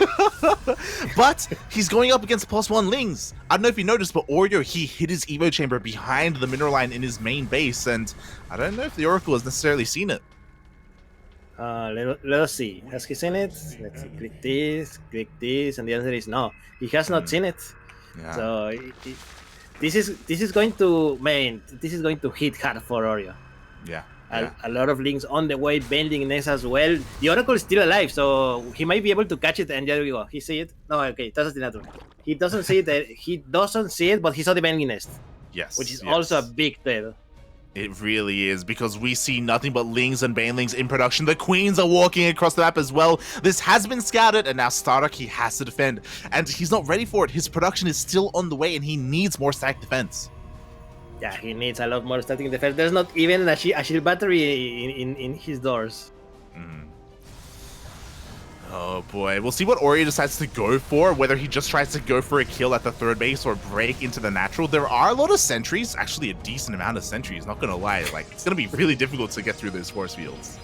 A: But he's going up against +1 Lings. I don't know if you noticed, but Oreo, he hid his Evo chamber behind the mineral line in his main base, and I don't know if the Oracle has necessarily seen it.
B: Let us see. Has he seen it? Let's see. Click this, and the answer is no. He has not seen it.
A: Yeah.
B: So this is going to hit hard for Oreo.
A: Yeah.
B: A lot of links on the way, bending next as well. The Oracle is still alive, so he might be able to catch it. And there we go. He see it. No, okay, that's the natural. He doesn't see it. He doesn't see it, but he saw the bending nest.
A: Yes.
B: Which is also a big threat.
A: It really is, because we see nothing but lings and banelings in production. The queens are walking across the map as well. This has been scouted, and now StarDuck, he has to defend. And he's not ready for it. His production is still on the way, and he needs more static defense.
B: Yeah, he needs a lot more static defense. There's not even a shield battery in his doors.
A: Oh boy, we'll see what Oreo decides to go for, whether he just tries to go for a kill at the third base or break into the natural. There are a lot of sentries, actually a decent amount of sentries, not gonna lie. Like, it's gonna be really difficult to get through those force fields.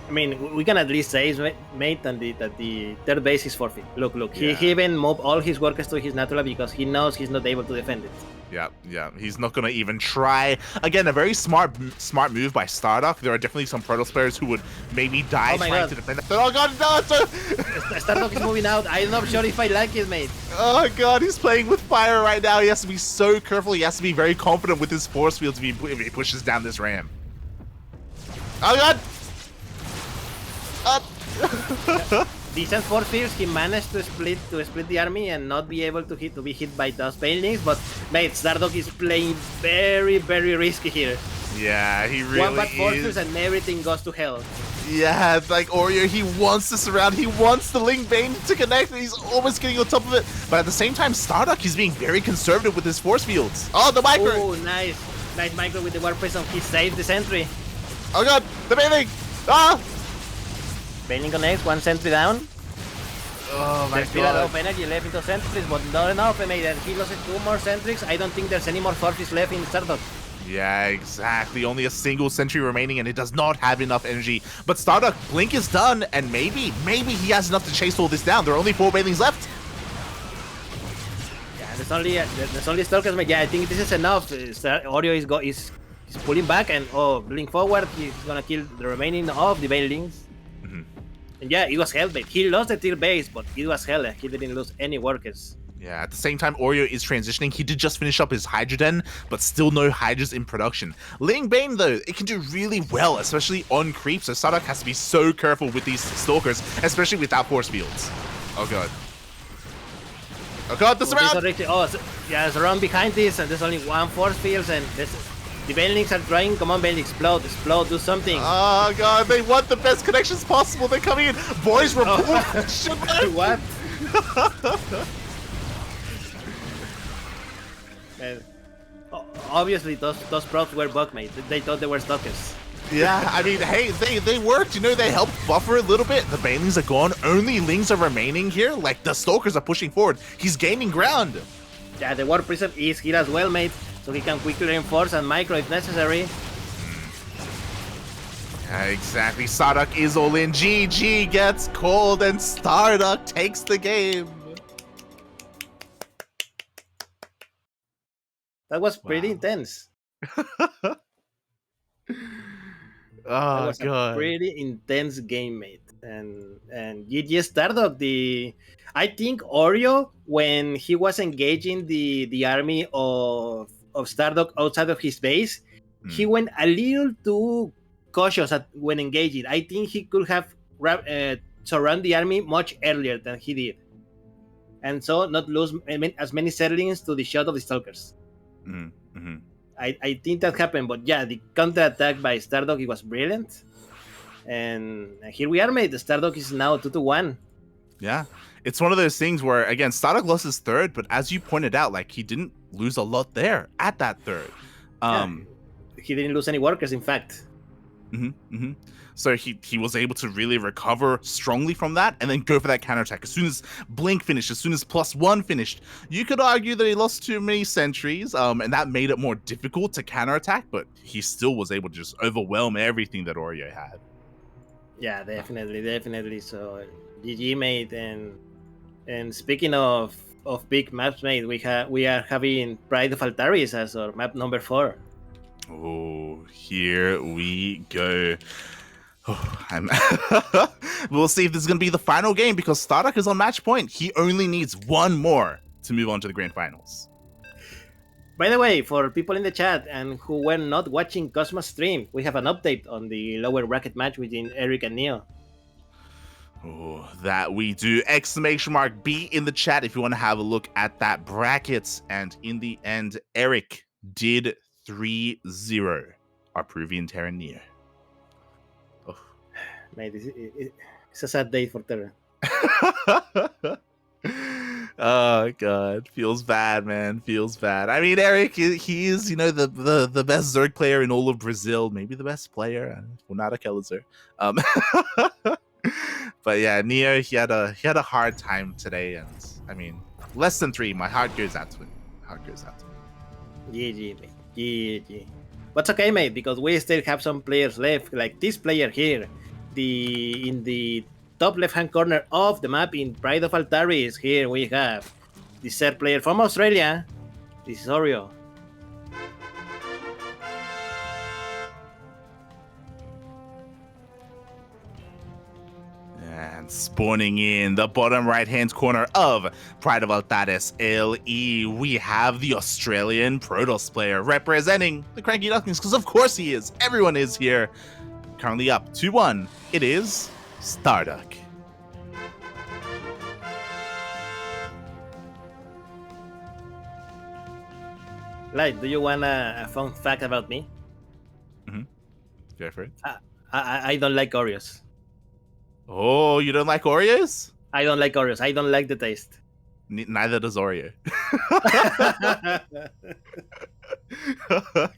B: I mean, we can at least say, mate, that the third base is forfeit. Look,
A: Yeah.
B: he even moved all his workers to his natural because he knows he's not able to defend it.
A: Yeah, he's not gonna even try. Again, a very smart move by StarDuck. There are definitely some Protoss players who would maybe die trying to defend it. Oh god, no!
B: StarDuck is moving out. I'm not sure if I like it, mate.
A: Oh god, he's playing with fire right now. He has to be so careful. He has to be very confident with his force fields if he pushes down this ram. Oh god!
B: Decent force fields. He managed to split the army and not be able to be hit by those banelings. But mate, StarDuck is playing very, very risky here.
A: Yeah, he really
B: One bad force
A: is.
B: fields and everything goes to hell.
A: Yeah, it's like Oreo, he wants to surround, he wants the Ling Bane to connect, and he's almost getting on top of it. But at the same time, StarDuck is being very conservative with his force fields. Oh, the micro!
B: Oh, nice micro with the warp prism. He saved the sentry.
A: Oh god, the Baneling! Ah!
B: Baneling connects, one sentry down.
A: Oh my
B: There's still a lot
A: god.
B: of energy left into sentries, but not enough, mate. And he loses 2 more sentries. I don't think there's any more forces left in StarDuck.
A: Yeah, exactly. Only a single sentry remaining, and it does not have enough energy. But StarDuck, Blink is done, and maybe he has enough to chase all this down. There are only 4 Banelings left.
B: Yeah, there's only Stalkers, mate. Yeah, I think this is enough. Oreo is pulling back, and Blink forward. He's gonna kill the remaining of the Banelings. And yeah, it was hell, mate. He lost the tier base, but it was hell. He didn't lose any workers.
A: Yeah, at the same time, Oreo is transitioning. He did just finish up his Hydra Den, but still no Hydras in production. Ling Bane, though, it can do really well, especially on creep, so StarDuck has to be so careful with these Stalkers, especially without force fields. Oh god. Oh god, the surround!
B: Yeah, there's a round behind this, and there's only 1 force field, and the Banelings are trying. Come on, Banelings, explode, do something.
A: Oh god, they want the best connections possible. They're coming in. Boys, report.
B: What? Obviously, those props were bug, mate. They thought they were stalkers.
A: Yeah, I mean, hey, they worked. You know, they helped buffer a little bit. The Banelings are gone. Only Lings are remaining here. Like, the Stalkers are pushing forward. He's gaining ground.
B: Yeah, the Warp Prism is here as well, mate. So he can quickly reinforce and micro if necessary.
A: Yeah, exactly. StarDuck is all in. GG gets called, and StarDuck takes the game.
B: That was pretty intense.
A: Oh
B: was
A: god.
B: A pretty intense game, mate. And GG StarDuck. I think Oreo, when he was engaging the army of StarDuck outside of his base, he went a little too cautious when engaging. I think he could have surrounded the army much earlier than he did, and so not lose as many settlings to the shot of the Stalkers. I think that happened, but yeah, the counter-attack by StarDuck, it was brilliant. And here we are, mate. The StarDuck is now 2-1.
A: Yeah, it's one of those things where, again, StarDuck lost his third, but as you pointed out, like, he didn't lose a lot there at that third.
B: He didn't lose any workers, in fact.
A: So he was able to really recover strongly from that and then go for that counterattack. As soon as Blink finished, as soon as +1 finished, you could argue that he lost too many sentries, and that made it more difficult to counterattack, but he still was able to just overwhelm everything that Oreo had.
B: Yeah, definitely. So GG, mate. And speaking of big maps, mate, we are having Pride of Altaris as our map number 4.
A: Oh, here we go. We'll see if this is going to be the final game because StarDuck is on match point. He only needs one more to move on to the grand finals.
B: By the way, for people in the chat and who were not watching Cosmos stream, we have an update on the lower bracket match between Eric and Neo.
A: Oh, that we do. Exclamation mark B in the chat if you want to have a look at that bracket. And in the end, Eric did 3-0 our Peruvian Terran Neo. Oh.
B: Mate, it's a sad day for Terran.
A: Oh god, feels bad, man. Feels bad. I mean, Eric, he is, the best Zerg player in all of Brazil, maybe the best player. Well, not a Kelzer. But yeah, Neo, he had a hard time today, and I mean, less than 3. My heart goes out to him.
B: GG, mate. GG. But it's okay, mate, because we still have some players left, like this player here, in the top left-hand corner of the map in Pride of Altaris. Here we have the third player from Australia. This is Oreo.
A: And spawning in the bottom right-hand corner of Pride of Altaris LE, we have the Australian Protoss player representing the CranKy Ducklings, because of course he is. Everyone is here. Currently up 2-1. It is StarDuck.
B: Light, do you want a fun fact about me?
A: Go for it.
B: I don't like Oreos.
A: Oh, you don't like Oreos?
B: I don't like Oreos. I don't like the taste.
A: Neither does Oreo.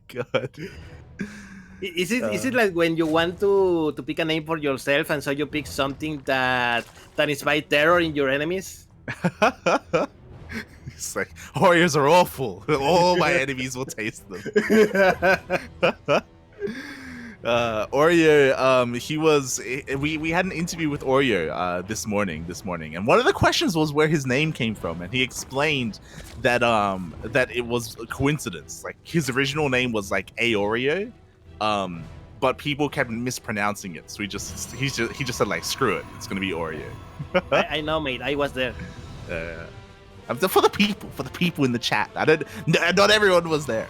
A: God.
B: Is it like when you want to pick a name for yourself and so you pick something that inspires terror in your enemies?
A: It's like, Oreos are awful. All my enemies will taste them. Oreo, we had an interview with Oreo this morning, and one of the questions was where his name came from, and he explained that that it was a coincidence. Like his original name was like Oreo, but people kept mispronouncing it, so he just said like, screw it, it's gonna be Oreo.
B: I know, mate. I was there.
A: For the people in the chat. Not everyone was there.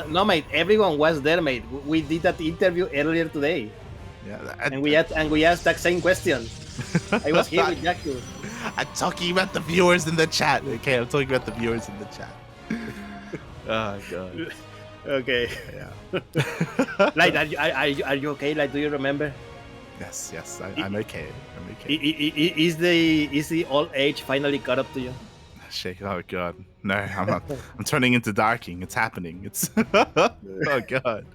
B: No, mate. Everyone was there, mate. We did that interview earlier today.
A: Yeah,
B: and we asked that same question. I was here with Jaku.
A: I'm talking about the viewers in the chat. Okay, I'm talking about the viewers in the chat. Oh god.
B: Okay.
A: Yeah.
B: Like, are you okay? Like, do you remember?
A: Yes. I'm okay.
B: Is the old age finally caught up to you?
A: Shake. Oh god. No, I'm not. I'm turning into Darking. It's happening. It's oh god.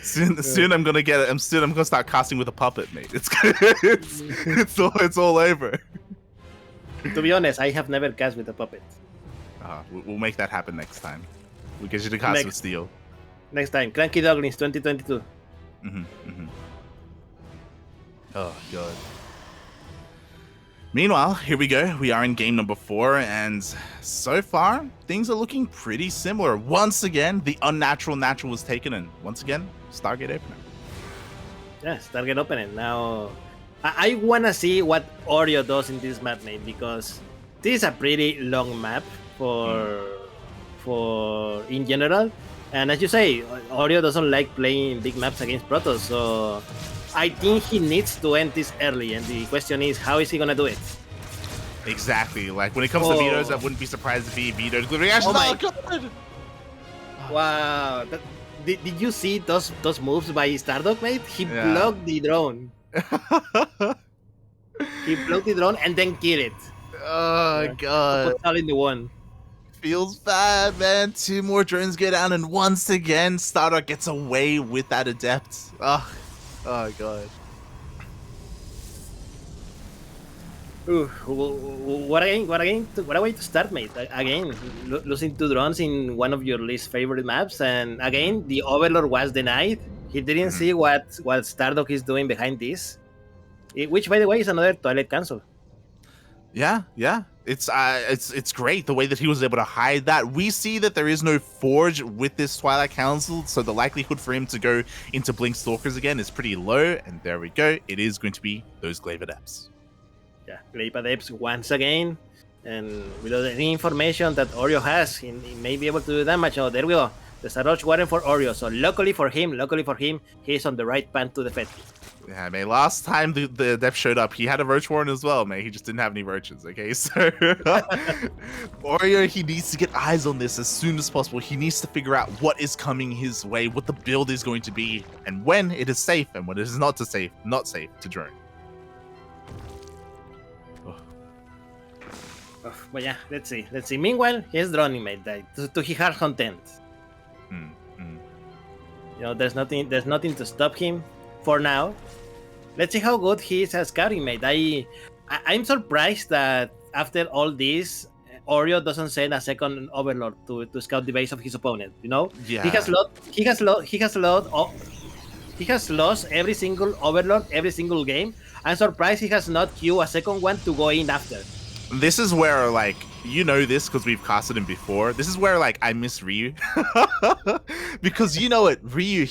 A: Soon I'm gonna get it. I'm gonna start casting with a puppet, mate. It's all over.
B: To be honest, I have never cast with a puppet.
A: We'll make that happen next time. We'll get you to cast with steel.
B: Next time, CranKy Ducklings 2022.
A: Oh god. Meanwhile, here we go. We are in game number 4, and so far, things are looking pretty similar. Once again, the unnatural natural was taken, and once again, Stargate opener.
B: Yeah, Stargate opening. Now, I want to see what Oreo does in this map, mate, because this is a pretty long map for in general. And as you say, Oreo doesn't like playing big maps against Protoss, so I think he needs to end this early, and the question is, how is he gonna do it?
A: Exactly. Like when it comes to vetoes, I wouldn't be surprised if he vetoed good reactions.
B: Oh my god! Wow. Did you see those moves by StarDuck, mate? He blocked the drone. He blocked the drone and then killed it.
A: Oh god.
B: Put all in the one.
A: Feels bad, man. 2 more drones go down, and once again, StarDuck gets away with that adept. Oh god.
B: Ooh, what a way to start, mate. Again, losing 2 drones in one of your least favorite maps, and again, the Overlord was denied. He didn't see what StarDuck is doing behind this, which, by the way, is another toilet cancel.
A: Yeah, yeah. It's great the way that he was able to hide that. We see that there is no forge with this Twilight Council, so the likelihood for him to go into Blink Stalkers again is pretty low. And there we go. It is going to be those Glaive Adepts.
B: Yeah, Glaive Adepts once again, and without any information that Oreo has, he may be able to do damage. Oh, there we go. The StarDuck warren for Oreo. So luckily for him, he's on the right path to defend.
A: Yeah, man. Last time the Adept showed up, he had a Roach Warren as well, man. He just didn't have any Roaches, okay? So, Oreo, he needs to get eyes on this as soon as possible. He needs to figure out what is coming his way, what the build is going to be, and when it is safe and when it is not safe to drone.
B: But yeah, let's see. Meanwhile, he's droning, mate, to his heart's content. You know, there's nothing to stop him for now. Let's see how good he is at scouting, mate. I'm surprised that after all this, Oreo doesn't send a second Overlord to scout the base of his opponent. You know,
A: Yeah.
B: He has lost every single Overlord every single game. I'm surprised he has not queued a second one to go in after.
A: This is where, like, you know this because we've casted him before. This is where, like, I miss Ryu. Because you know what, Ryu,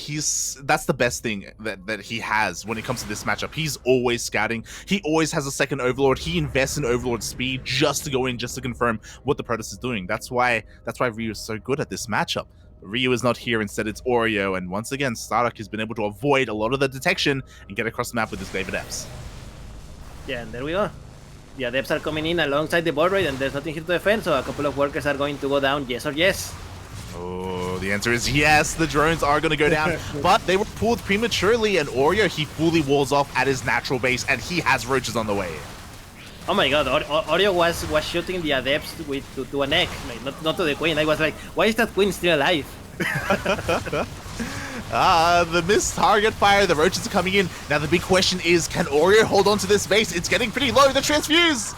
A: that's the best thing that he has when it comes to this matchup. He's always scouting. He always has a second Overlord. He invests in Overlord speed just to go in, just to confirm what the Protoss is doing. That's why Ryu is so good at this matchup. Ryu is not here. Instead, it's Oreo. And once again, StarDuck has been able to avoid a lot of the detection and get across the map with his Glaive Adepts.
B: Yeah, and there we go. The Adepts are coming in alongside the board raid, and there's nothing here to defend, so a couple of workers are going to go down, yes or yes.
A: Oh, the answer is yes. The drones are going to go down, but they were pulled prematurely, and Oreo, he fully walls off at his natural base, and he has Roaches on the way.
B: Oh my god, Oreo was shooting the Adepts to a neck, like, not to the Queen. I was like, why is that Queen still alive?
A: The missed target fire, the Roaches are coming in. Now the big question is, can Oreo hold on to this base? It's getting pretty low, the transfuse!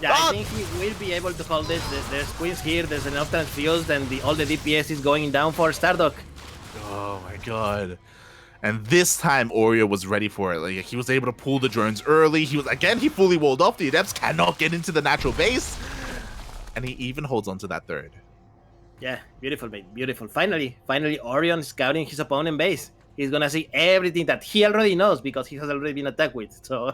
B: Yeah, I think he will be able to hold it. There's Queens here, there's enough transfused, and all the DPS is going down for StarDuck.
A: Oh my god. And this time Oreo was ready for it. Like, he was able to pull the drones early. He fully walled off. The Adepts cannot get into the natural base. And he even holds on to that third.
B: Yeah, beautiful, mate. Beautiful. Finally, Orion scouting his opponent base. He's gonna see everything that he already knows because he has already been attacked with. So,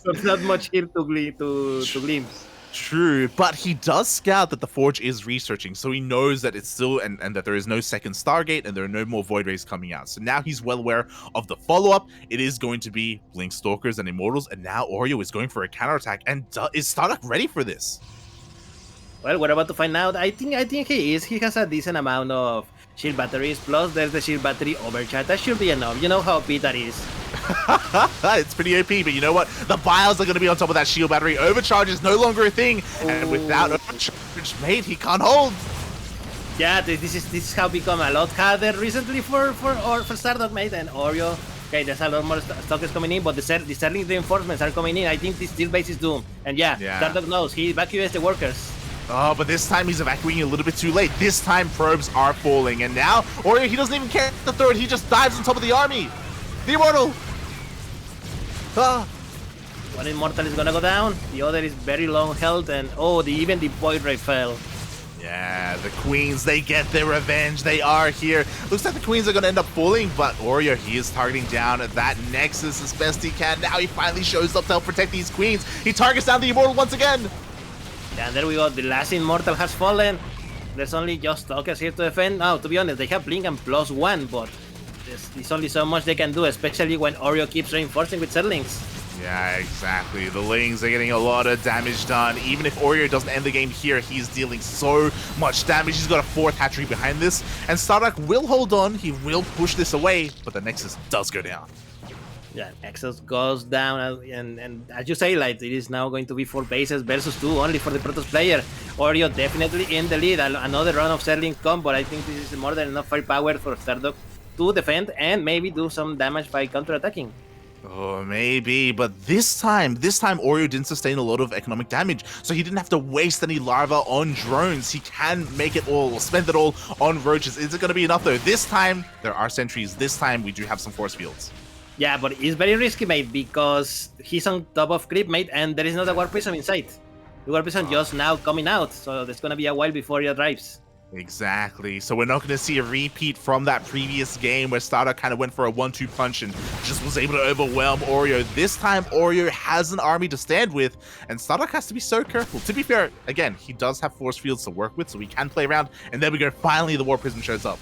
B: there's not much here to glimpse.
A: True, but he does scout that the Forge is researching, so he knows that it's still and that there is no second Stargate and there are no more Void Rays coming out. So now he's well aware of the follow-up. It is going to be Blink Stalkers and Immortals, and now Oreo is going for a counterattack. And is StarDuck ready for this?
B: Well, we're about to find out. I think he is. He has a decent amount of shield batteries. Plus, there's the shield battery overcharge. That should be enough. You know how OP that is.
A: It's pretty OP, but you know what? The vials are going to be on top of that shield battery. Overcharge is no longer a thing, and without overcharge, mate, he can't hold.
B: Yeah, this is how become a lot harder recently for StarDuck, mate, and Oreo. Okay, there's a lot more stalkers coming in, but the Sterling reinforcements are coming in. I think this steel base is doomed. And yeah. StarDuck knows. He evacuates the workers.
A: Oh, but this time he's evacuating a little bit too late. This time probes are falling, and now Oreo, he doesn't even care the third. He just dives on top of the army. The Immortal.
B: One Immortal is gonna go down. The other is very long held, and even the Void Ray fell.
A: Yeah, the Queens, they get their revenge. They are here. Looks like the Queens are gonna end up falling, but Oreo, he is targeting down at that Nexus as best he can. Now he finally shows up to help protect these Queens. He targets down the Immortal once again.
B: And there we go, the last Immortal has fallen. There's only just Stalkers here to defend. Now, to be honest, they have Blink and +1, but there's only so much they can do, especially when Oreo keeps reinforcing with Zerlings.
A: Yeah, exactly. The Lings are getting a lot of damage done. Even if Oreo doesn't end the game here, he's dealing so much damage. He's got a 4th hatchery behind this, and StarDuck will hold on. He will push this away, but the Nexus does go down.
B: Yeah, Nexus goes down, and as you say, like, it is now going to be 4 bases versus 2 only for the Protoss player. Oreo definitely in the lead. Another run of Zerling come, but I think this is more than enough firepower for StarDuck to defend and maybe do some damage by counterattacking.
A: Oh, maybe, but this time Oreo didn't sustain a lot of economic damage, so he didn't have to waste any larva on drones. He can make it all, or spend it all on roaches. Is it going to be enough though? This time, there are sentries. This time, we do have some force fields.
B: Yeah, but it's very risky, mate, because he's on top of creep, mate, and there is not a War Prism in sight. The War Prism just now coming out, so there's gonna be a while before it arrives.
A: Exactly. So we're not going to see a repeat from that previous game where StarDuck kind of went for a 1-2 punch and just was able to overwhelm Oreo. This time, Oreo has an army to stand with, and StarDuck has to be so careful. To be fair, again, he does have force fields to work with, so he can play around. And there we go. Finally, the War Prism shows up.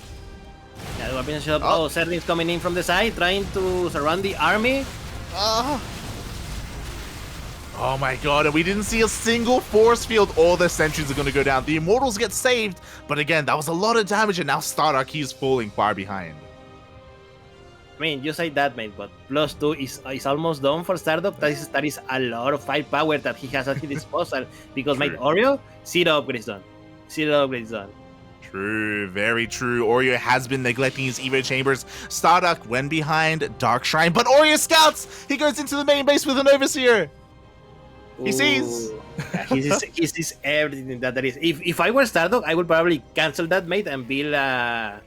B: Yeah, the War Prism shows up. Oh, Serling's coming in from the side, trying to surround the army.
A: Oh my god, and we didn't see a single force field. All the sentries are going to go down. The Immortals get saved, but again, that was a lot of damage, and now StarDuck, he's falling far behind.
B: I mean, you say that, mate, but +2 is almost done for StarDuck. That is a lot of firepower that he has at his disposal, because, mate, Oreo, 0 upgrades done. 0 upgrades done.
A: True, very true. Oreo has been neglecting his Evo chambers. StarDuck went behind Dark Shrine, but Oreo scouts! He goes into the main base with an Overseer. He sees.
B: Yeah, he sees everything that there is. If I were StarDuck, I would probably cancel that, mate, and build a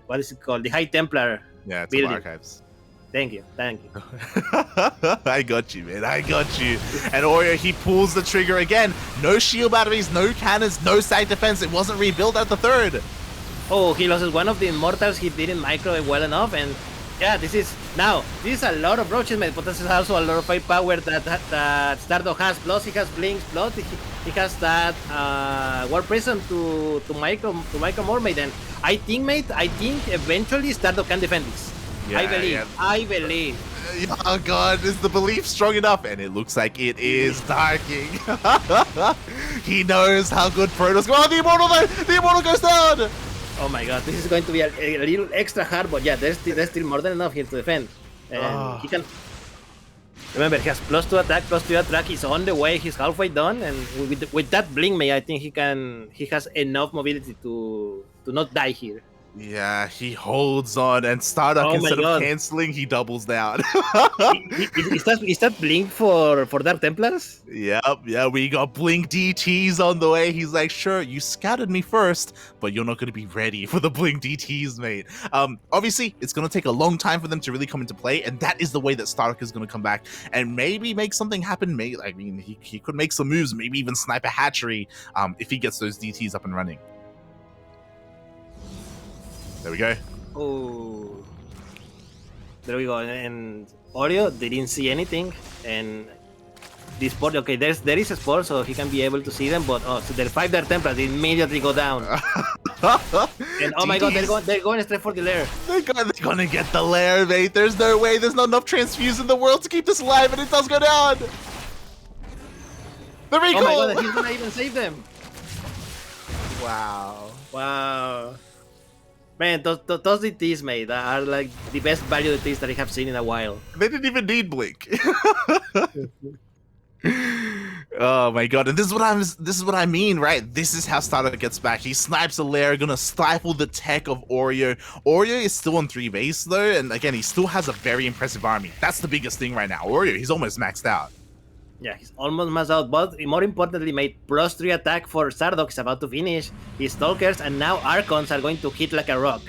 B: what is it called? The High Templar.
A: Yeah, it's
B: building.
A: archives.
B: Thank you.
A: I got you, man. I got you. And Oreo, he pulls the trigger again. No shield batteries, no cannons, no side defense. It wasn't rebuilt at the third.
B: Oh, he loses one of the Immortals. He didn't microwave well enough, and yeah, this is a lot of roaches, mate, but this is also a lot of firepower that StarDuck has. Plus, he has blinks. Plus, he has that War Prism to micro more, mate. And I think eventually StarDuck can defend this.
A: Yeah,
B: I believe.
A: Oh god, is the belief strong enough? And it looks like it is. Darking. He knows how good Protoss go. Oh, the Immortal though! The Immortal goes down!
B: Oh my god, this is going to be a little extra hard, but yeah, there's still more than enough here to defend. And he can... Remember, he has +2 attack, +2 attack, he's on the way, he's halfway done, and with that blink, mate, I think he has enough mobility to not die here.
A: Yeah, he holds on, and StarDuck, instead of canceling, he doubles down.
B: Is that blink for Dark Templars?
A: Yep, yeah, we got blink DTs on the way. He's like, sure, you scouted me first, but you're not going to be ready for the blink DTs, mate. Obviously, it's going to take a long time for them to really come into play, and that is the way that StarDuck is going to come back and maybe make something happen. I mean, he could make some moves, maybe even snipe a hatchery if he gets those DTs up and running. There we go.
B: Oh, there we go. And Oreo didn't see anything, and this sport. Okay, there is a sport, so he can be able to see them. But so the 5 Dark Templars immediately go down. And oh my god, they're going straight for the lair.
A: They're gonna get the lair, mate. There's no way. There's not enough transfuse in the world to keep this alive, and it does go down. The recall.
B: Oh my god, he's gonna even save them.
A: Wow.
B: Man, those DTs, mate, are like the best value DTs that I have seen in a while.
A: They didn't even need blink. Oh my god, and this is what I mean, right? This is how StarDuck gets back. He snipes a lair, gonna stifle the tech of Oreo. Oreo is still on 3 base though, and again, he still has a very impressive army. That's the biggest thing right now. Oreo, he's almost maxed out.
B: Yeah, he's almost maxed out, but more importantly, mate, +3 attack for StarDuck is about to finish. His Stalkers and now Archons are going to hit like a rock.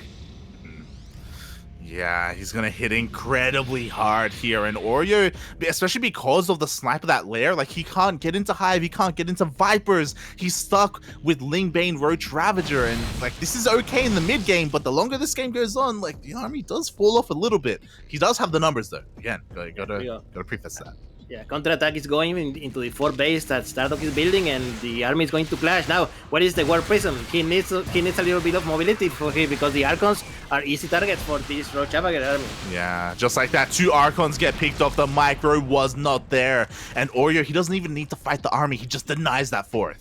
A: Yeah, he's gonna hit incredibly hard here, and Oreo, especially because of the snipe of that lair, like he can't get into Hive, he can't get into Vipers, he's stuck with Lingbane Roach Ravager, and like this is okay in the mid game, but the longer this game goes on, like the army does fall off a little bit. He does have the numbers though. Again, gotta preface that.
B: Yeah, counterattack is going into the 4 base that StarDuck is building, and the army is going to clash. Now, what is the War Prism? He needs a little bit of mobility for him, because the Archons are easy targets for this Roach Ravager army.
A: Yeah, just like that, 2 Archons get picked off. The micro was not there, and Oreo, he doesn't even need to fight the army. He just denies that 4th.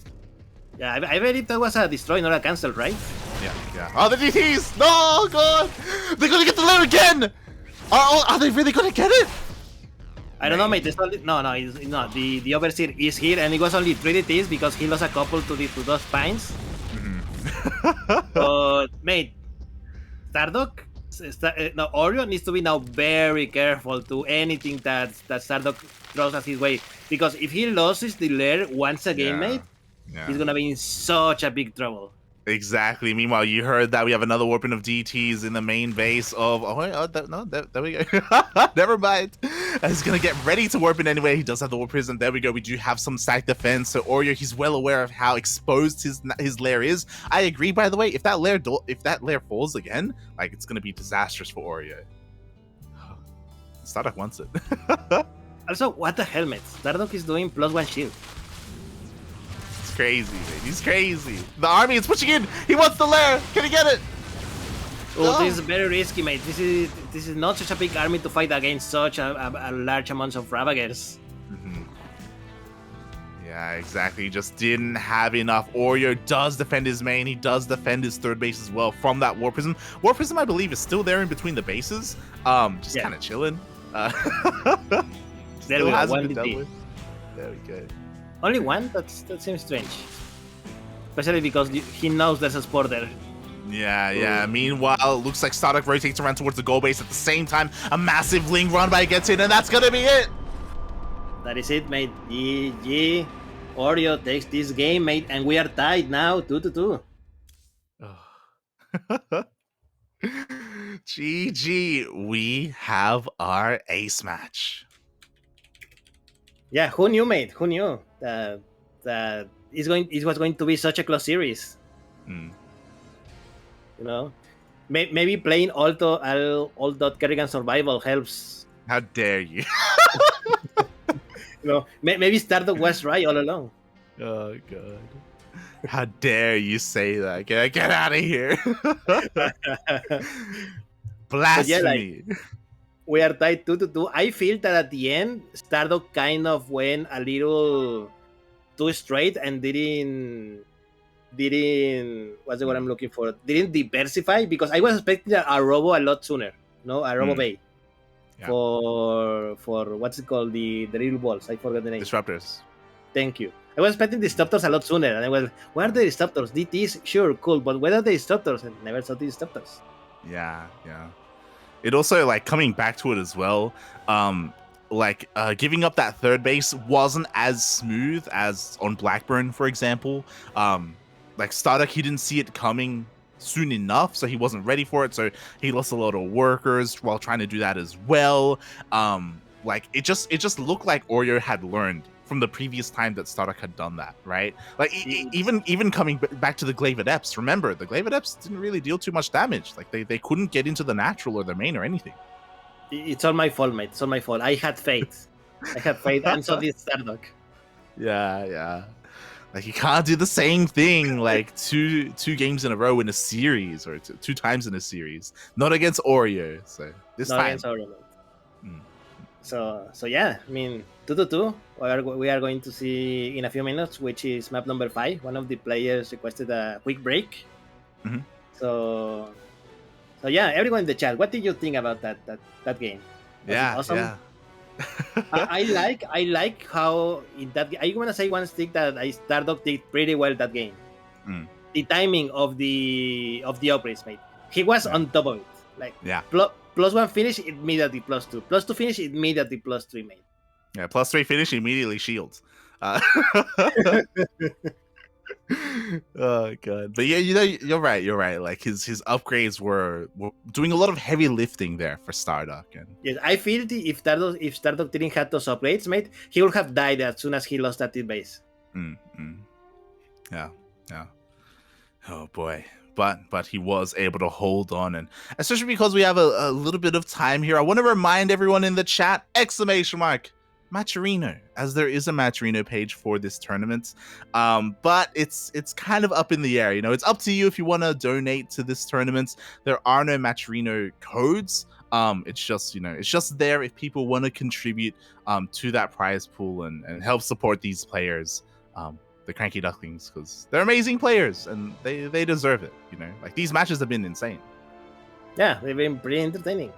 B: Yeah, I believe that was a destroy, not a cancel, right?
A: Yeah. Oh, the DTs! No, God! They're gonna get the lair again! Are they really gonna get it?
B: I don't know, mate. It's not, no, it's not. The Overseer is here, and it was only 3 DTs because he lost a couple to those spines. But, mate, StarDuck, Oreo needs to be now very careful to anything that StarDuck throws at his way. Because if he loses the lair once again, mate, he's gonna be in such a big trouble.
A: Exactly. Meanwhile, you heard that we have another warping of DTs in the main base of. Oh, wait, there we go. Never mind. He's gonna get ready to warp in anyway. He does have the warp prison. There we go. We do have some stack defense. So Oreo, he's well aware of how exposed his lair is. I agree. By the way, if that lair falls again, like it's gonna be disastrous for Oreo. StarDuck wants it.
B: Also, what the hell, mate? StarDuck is doing +1 shield.
A: It's crazy, man. He's crazy. The army is pushing in. He wants the lair. Can he get it?
B: Oh, this is very risky, mate. This is not such a big army to fight against such a large amount of Ravagers.
A: Mm-hmm. Yeah, exactly. He just didn't have enough. Oreo does defend his main. He does defend his third base as well from that War Prism. War Prism, I believe, is still there in between the bases. Just kind of chilling.
B: There we go. One
A: been dealt with. There we go.
B: Only one? That seems strange. Especially because he knows there's a spore there.
A: Yeah. Meanwhile, it looks like StarDuck rotates around towards the goal base at the same time. A massive Ling run by gets in, and that's gonna be it.
B: That is it, mate. GG. Oreo takes this game, mate, and we are tied now, 2-2.
A: GG. We have our ace match.
B: Yeah, who knew, mate? Who knew that it was going to be such a close series?
A: Mm.
B: You know, maybe playing all Kerrigan Survival helps.
A: How dare you?
B: You know, maybe StarDuck was right all along.
A: Oh god. How dare you say that? Get out of here. Blasphemy.
B: Yeah, we are tied 2-2. I feel that at the end, StarDuck kind of went a little too straight and didn't what's the word I'm looking for? Didn't diversify, because I was expecting a Robo a lot sooner. No, a Robo Bay. Yeah. For what's it called? The little balls. I forgot the name.
A: Disruptors.
B: Thank you. I was expecting Disruptors a lot sooner, and I was, where are the Disruptors? DTs, sure, cool, but where are the Disruptors? And never saw the Disruptors.
A: Yeah. It also, like, coming back to it as well, giving up that third base wasn't as smooth as on Blackburn, for example. Like StarDuck, he didn't see it coming soon enough, so he wasn't ready for it, so he lost a lot of workers while trying to do that as well. Like it just looked like Oreo had learned from the previous time that StarDuck had done that, right? Like even coming back to the Glaive Adepts, remember the Glaive Adepts didn't really deal too much damage. Like they couldn't get into the natural or the main or anything.
B: It's all my fault, mate. It's all my fault. I had faith. And so did StarDuck.
A: Yeah. Like you can't do the same thing like two games in a row in a series, or two times in a series. Not against Oreo. So this time.
B: Not against Oreo. So yeah, I mean 2-2. We are going to see in a few minutes, which is map number 5. One of the players requested a quick break.
A: Mm-hmm.
B: So yeah, everyone in the chat, what did you think about that game? Was it awesome?
A: Yeah.
B: I like how in that I want to say one stick that StarDuck did pretty well that game. The timing of the upgrades, mate. He was on top of it. Like +1 finish immediately +2, +2 finish immediately +3, mate.
A: Yeah, +3 finish immediately shields. Oh god, but yeah, you're right. Like his upgrades were doing a lot of heavy lifting there for StarDuck. And
B: yes, I feel if StarDuck didn't have those upgrades, mate, he would have died as soon as he lost that base.
A: Yeah. Oh boy, but he was able to hold on, and especially because we have a little bit of time here, I want to remind everyone in the chat, ! Matcherino, as there is a Matcherino page for this tournament, but it's kind of up in the air. It's up to you if you want to donate to this tournament. There are no Matcherino codes. It's just there if people want to contribute to that prize pool and help support these players, the CranKy Ducklings, because they're amazing players and they deserve it. Like these matches have been insane.
B: Yeah, they've been pretty entertaining.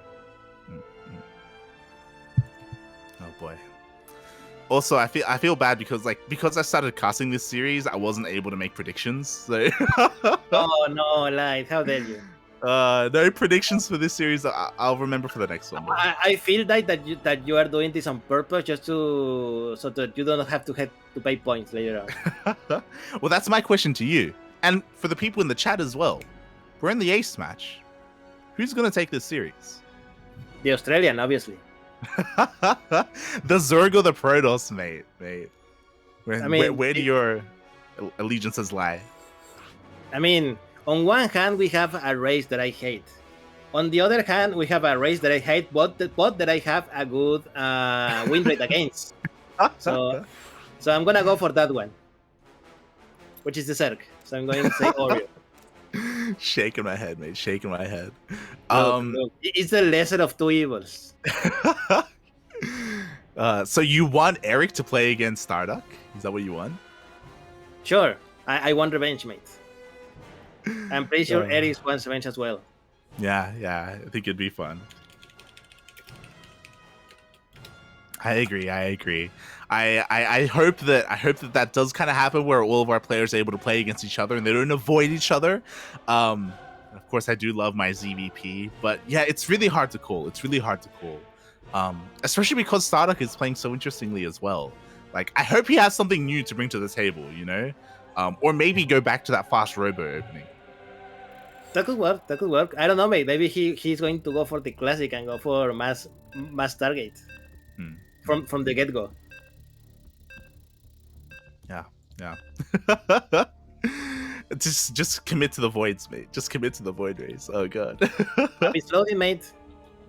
A: Oh boy. Also, I feel bad because I started casting this series, I wasn't able to make predictions. So
B: oh no, like how dare you?
A: No predictions for this series. I'll remember for the next one.
B: I feel that you are doing this on purpose just so that you don't have to pay points later on.
A: Well, that's my question to you. And for the people in the chat as well, we're in the ace match. Who's going to take this series?
B: The Australian, obviously.
A: The Zerg or the Protoss, mate.
B: I mean,
A: where do your allegiances lie?
B: I mean, on one hand, we have a race that I hate. On the other hand, we have a race that I hate, but that I have a good win rate against. So I'm gonna go for that one, which is the Zerg. So I'm going to say Oreo.
A: Shaking my head, mate. Shaking my head.
B: Look, it's the lesser of two evils.
A: So you want Eric to play against StarDuck? Is that what you want?
B: Sure, I want revenge, mate. I'm pretty sure Eric wants revenge as well.
A: Yeah, I think it'd be fun. I agree. I hope that does kind of happen where all of our players are able to play against each other and they don't avoid each other. Of course, I do love my ZVP, but yeah, it's really hard to call. Especially because StarDuck is playing so interestingly as well. Like, I hope he has something new to bring to the table, you know, or maybe go back to that fast robo opening.
B: That could work. I don't know, mate. Maybe he's going to go for the classic and go for mass target from the get go.
A: Yeah. just commit to the voids, mate. Just commit to the void race. Oh god.
B: Map is loading, mate.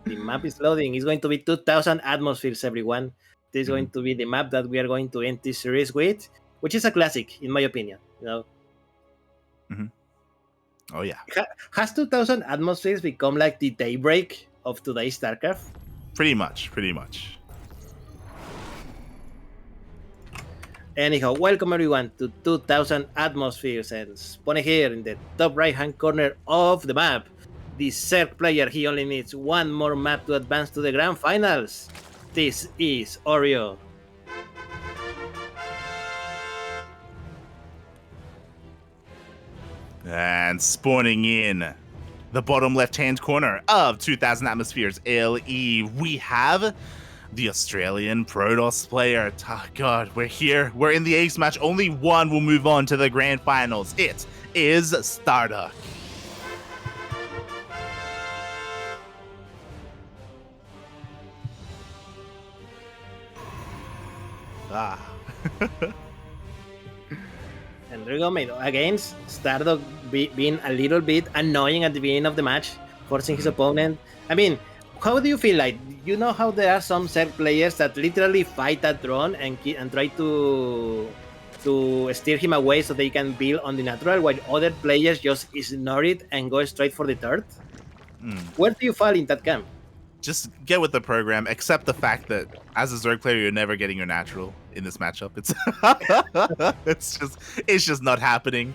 B: The map is loading. It's going to be 2,000 atmospheres, everyone. This is going to be the map that we are going to end this series with, which is a classic, in my opinion. You know.
A: Oh yeah.
B: Has 2,000 atmospheres become like the daybreak of today's StarCraft?
A: Pretty much.
B: Anyhow, welcome everyone to 2,000 atmospheres, and spawning here in the top right hand corner of the map. The Zerg player, he only needs one more map to advance to the grand finals. This is Oreo.
A: And spawning in the bottom left-hand corner of 2,000 atmospheres LE, we have the Australian Protoss player. Oh god, we're here. We're in the ace match. Only one will move on to the grand finals. It is StarDuck.
B: And there you go, mate. Against StarDuck being a little bit annoying at the beginning of the match, forcing his opponent. I mean, how do you feel like? You know how there are some Zerg players that literally fight that drone and try to steer him away so they can build on the natural, while other players just ignore it and go straight for the turret? Where do you fall in that camp?
A: Just get with the program, accept the fact that as a Zerg player, you're never getting your natural in this matchup. It's just not happening.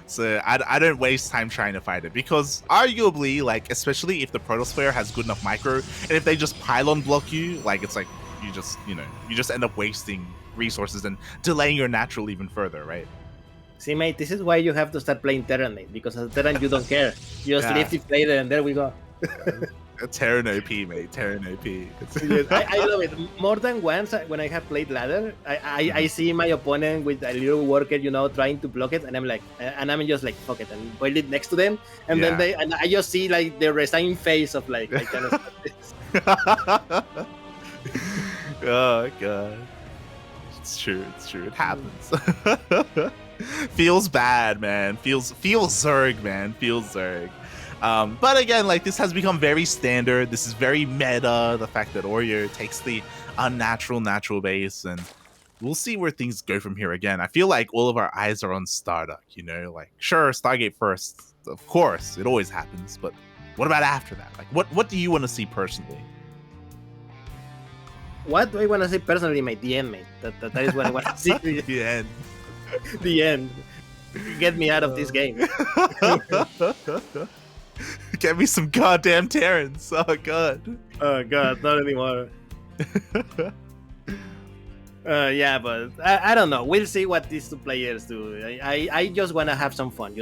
A: So I don't waste time trying to fight it, because arguably, like, especially if the Protoss player has good enough micro, and if they just pylon block you, like, it's like you just end up wasting resources and delaying your natural even further, right?
B: See, mate, this is why you have to start playing Terran, mate, because as a Terran you don't care. You just leave the player and there we go.
A: Terran OP, mate. Terran OP.
B: I love it. More than once when I have played ladder, I see my opponent with a little worker, trying to block it, and I'm like, and I'm just like, fuck it, and build it next to them, and then I just see like the resigned face of like, I cannot stop this.
A: Oh god, it's true. It happens. Feels bad, man. Feels Zerg, man. Feels Zerg. But again, like, this has become very standard. This is very meta. The fact that Oreo takes the unnatural natural base, and we'll see where things go from here. Again, I feel like all of our eyes are on StarDuck. Like, sure, Stargate first, of course, it always happens. But what about after that? Like, what do you want to see personally?
B: What do I want to see personally, mate? The end, mate. That is what I want to see.
A: The end.
B: The end. Get me out of this game.
A: Get me some goddamn Terrans. Oh god.
B: Oh god, not anymore. Yeah, but I don't know. We'll see what these two players do. I just want to have some fun,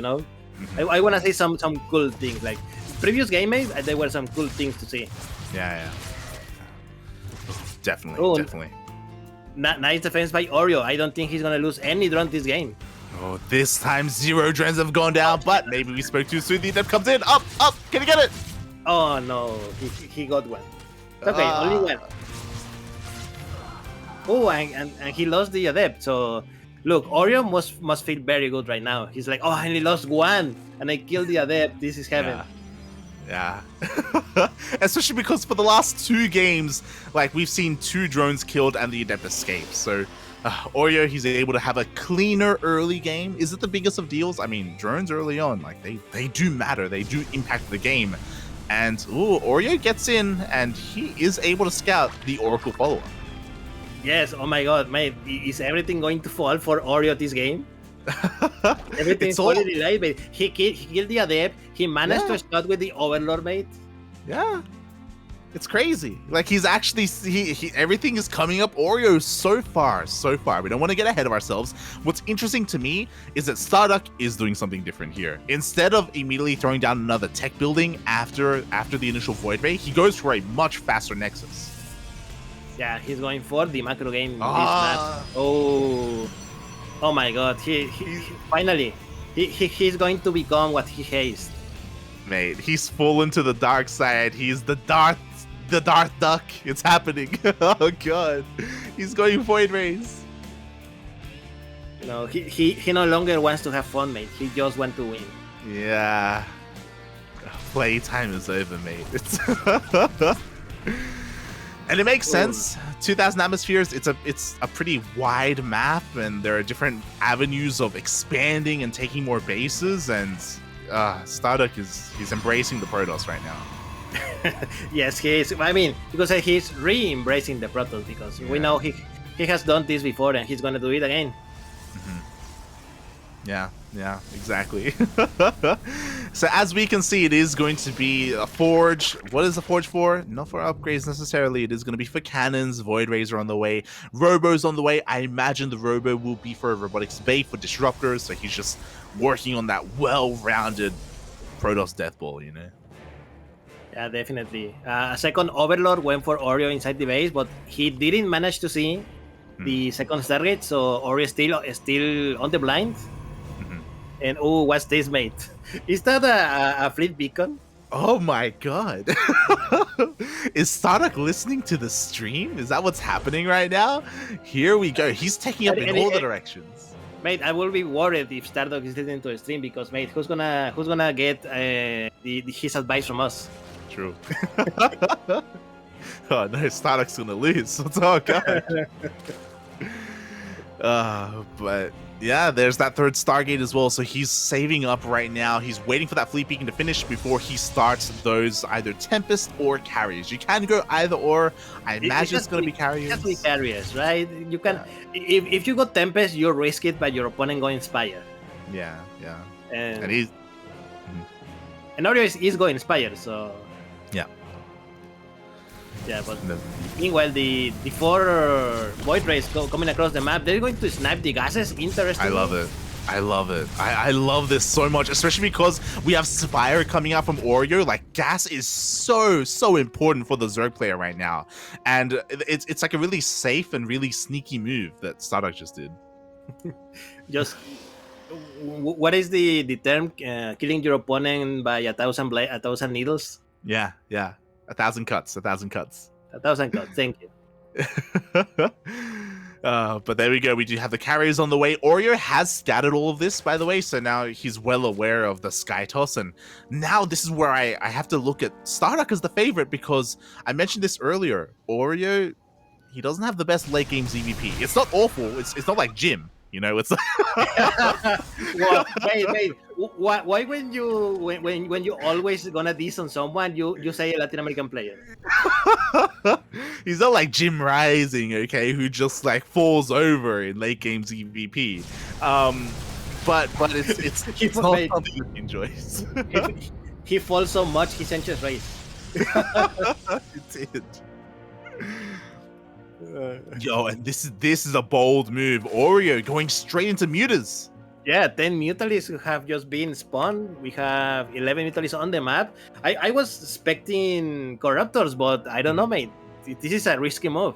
B: I want to see some cool things. Like previous game, mate, there were some cool things to see.
A: Yeah. Definitely.
B: Nice defense by Oreo. I don't think he's gonna lose any drone this game.
A: Oh, this time 0 drones have gone down, but maybe we spoke too soon. The adept comes in. Up, up. Can he get it?
B: Oh no, he got one. Okay, only one. Oh, and he lost the adept. So look, Oreo must feel very good right now. He's like, oh, I only lost one, and I killed the adept. This is heaven.
A: Yeah. Especially because for the last 2 games, like we've seen 2 drones killed and the adept escaped. So Oreo, he's able to have a cleaner early game. Is it the biggest of deals? I mean, drones early on, like they do matter. They do impact the game. And Oreo gets in and he is able to scout the Oracle follower.
B: Yes, oh my god, mate. Is everything going to fall for Oreo this game? Everything's already right, mate. He killed the adept. He managed to start with the Overlord, mate.
A: Yeah. It's crazy. Like he's actually everything is coming up Oreo so far. We don't want to get ahead of ourselves. What's interesting to me is that StarDuck is doing something different here. Instead of immediately throwing down another tech building after the initial Void Ray, he goes for a much faster Nexus.
B: Yeah, he's going for the macro game. Oh my god. He finally he's going to become what he hates.
A: Mate, he's fallen to the dark side. He's the Darth Duck. It's happening. Oh god. He's going Void Rays.
B: You know, he no longer wants to have fun, mate. He just wants to win.
A: Yeah. Playtime is over, mate. It's and it makes sense. 2,000 atmospheres, it's a pretty wide map, and there are different avenues of expanding and taking more bases, and StarDuck he's embracing the Protoss right now.
B: Yes, he is. I mean, because he's re-embracing the Protoss, because we know he has done this before and he's gonna do it again.
A: Yeah, exactly. So as we can see, it is going to be a forge. What is the forge for? Not for upgrades necessarily. It is going to be for cannons. Void Rays are on the way. Robo's on the way. I imagine the Robo will be for robotics bay for disruptors. So he's just working on that well-rounded Protoss death ball, you know?
B: Yeah, definitely. A second Overlord went for Oreo inside the base, but he didn't manage to see the second Stargate, so Oreo still on the blind. And oh, what's this, mate? Is that a fleet beacon?
A: Oh my god. Is StarDuck listening to the stream? Is that what's happening right now? Here we go. He's taking up in all the directions.
B: Mate, I will be worried if StarDuck is listening to the stream, because, mate, who's gonna get his advice from us?
A: True. Oh no, StarDuck's gonna lose. Oh god. But yeah, there's that third Stargate as well. So he's saving up right now. He's waiting for that fleet beacon to finish before he starts those either Tempest or carriers. You can go either or. I imagine it's going to be carriers.
B: It has to be carriers, right? You can, if you go Tempest, you risk it, but your opponent going Inspire.
A: Yeah.
B: And
A: he's
B: and Oreo is going Inspire, so yeah, but meanwhile, the 4 Void Rays coming across the map, they're going to snipe the gases. Interesting.
A: I love it. I love this so much, especially because we have Spire coming out from Oreo. Like, gas is so important for the Zerg player right now, and it's like a really safe and really sneaky move that StarDuck just did.
B: Just what is the term? Killing your opponent by 1,000 needles.
A: Yeah. 1,000 cuts.
B: 1,000 cuts. Thank you.
A: But there we go. We do have the carriers on the way. Oreo has scattered all of this, by the way, so now he's well aware of the Sky Toss. And now this is where I have to look at StarDuck as the favorite, because I mentioned this earlier. Oreo, he doesn't have the best late game EVP. It's not awful. It's not like Jim. You know, it's
B: well, wait. Why when you always gonna diss on someone, you say a Latin American player?
A: He's not like Jim Rising, okay, who just like falls over in late games EVP. But it's not something that he enjoys.
B: He falls so much he centers race.
A: It did. Yo, and this is a bold move. Oreo going straight into Mutas.
B: Yeah, 10 Mutalies have just been spawned. We have 11 Mutalies on the map. I was expecting Corruptors, but I don't know, mate. This is a risky move.